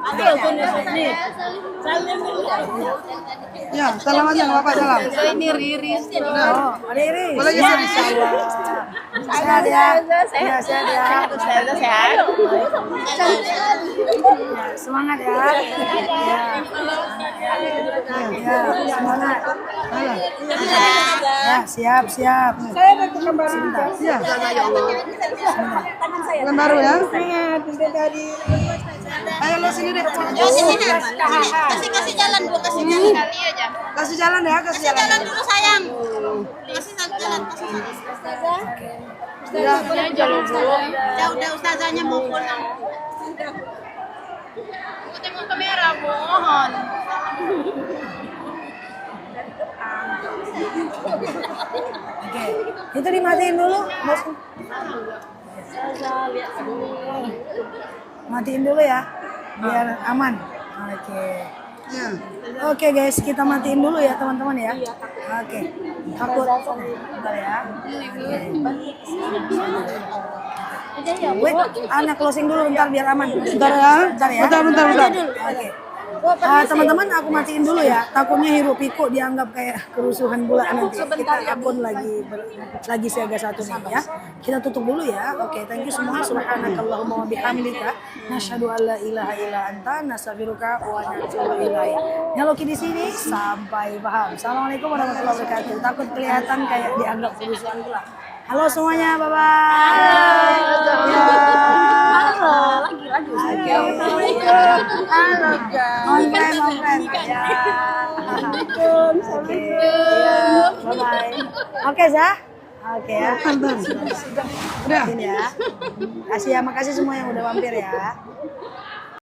Ambil sini. Salim. Ya, salam aja Bapak salam. Ini Riris. Nah, Ada Iris. boleh geser di sini. Sehat ya. Iya, sehat ya. Sehat. Ya, semangat ya. Ya, semangat. Ya, siap. Saya ada gambar sebentar. Iya. Bukan baru ya. Ayo lo sini deh. Kasih jalan dulu, kasih jalan kali aja. Kasih jalan ya, kasih jalan. Jalan dulu sayang. Kasih jalan. Ya. Jalan dulu. Ya udah ustazahnya mau pulang. Aku tengok kamera, mohon. Oke. Itu dimatiin dulu, Bos. Matiin dulu ya, biar aman. Oke. Ya. Oke guys, kita matiin dulu ya teman-teman ya. Oke. Takut. Bentar ya. Wait, anak closing dulu bentar biar aman. Bentar ya. Bentar. Oke. Teman-teman, aku matiin dulu ya. Takutnya hirup pikuk dianggap kayak kerusuhan pula nanti. Kita akun lagi siaga satu nih ya. Kita tutup dulu ya. Oke, thank you semua. Subhanakallahumma wa bihamdika nasyhadu an la ilaha illa anta nastaghfiruka wa natubu ilaik. Nyaloki di sini sampai paham. Assalamualaikum warahmatullahi wabarakatuh. Takut kelihatan kayak dianggap kerusuhan pula. Halo semuanya, bye-bye. Lagi. Halo guys. On friend. Ya. Oke. Bye-bye. Oke, Zah. Oke ya. Udah. Makasih ya, makasih semua yang udah mampir ya.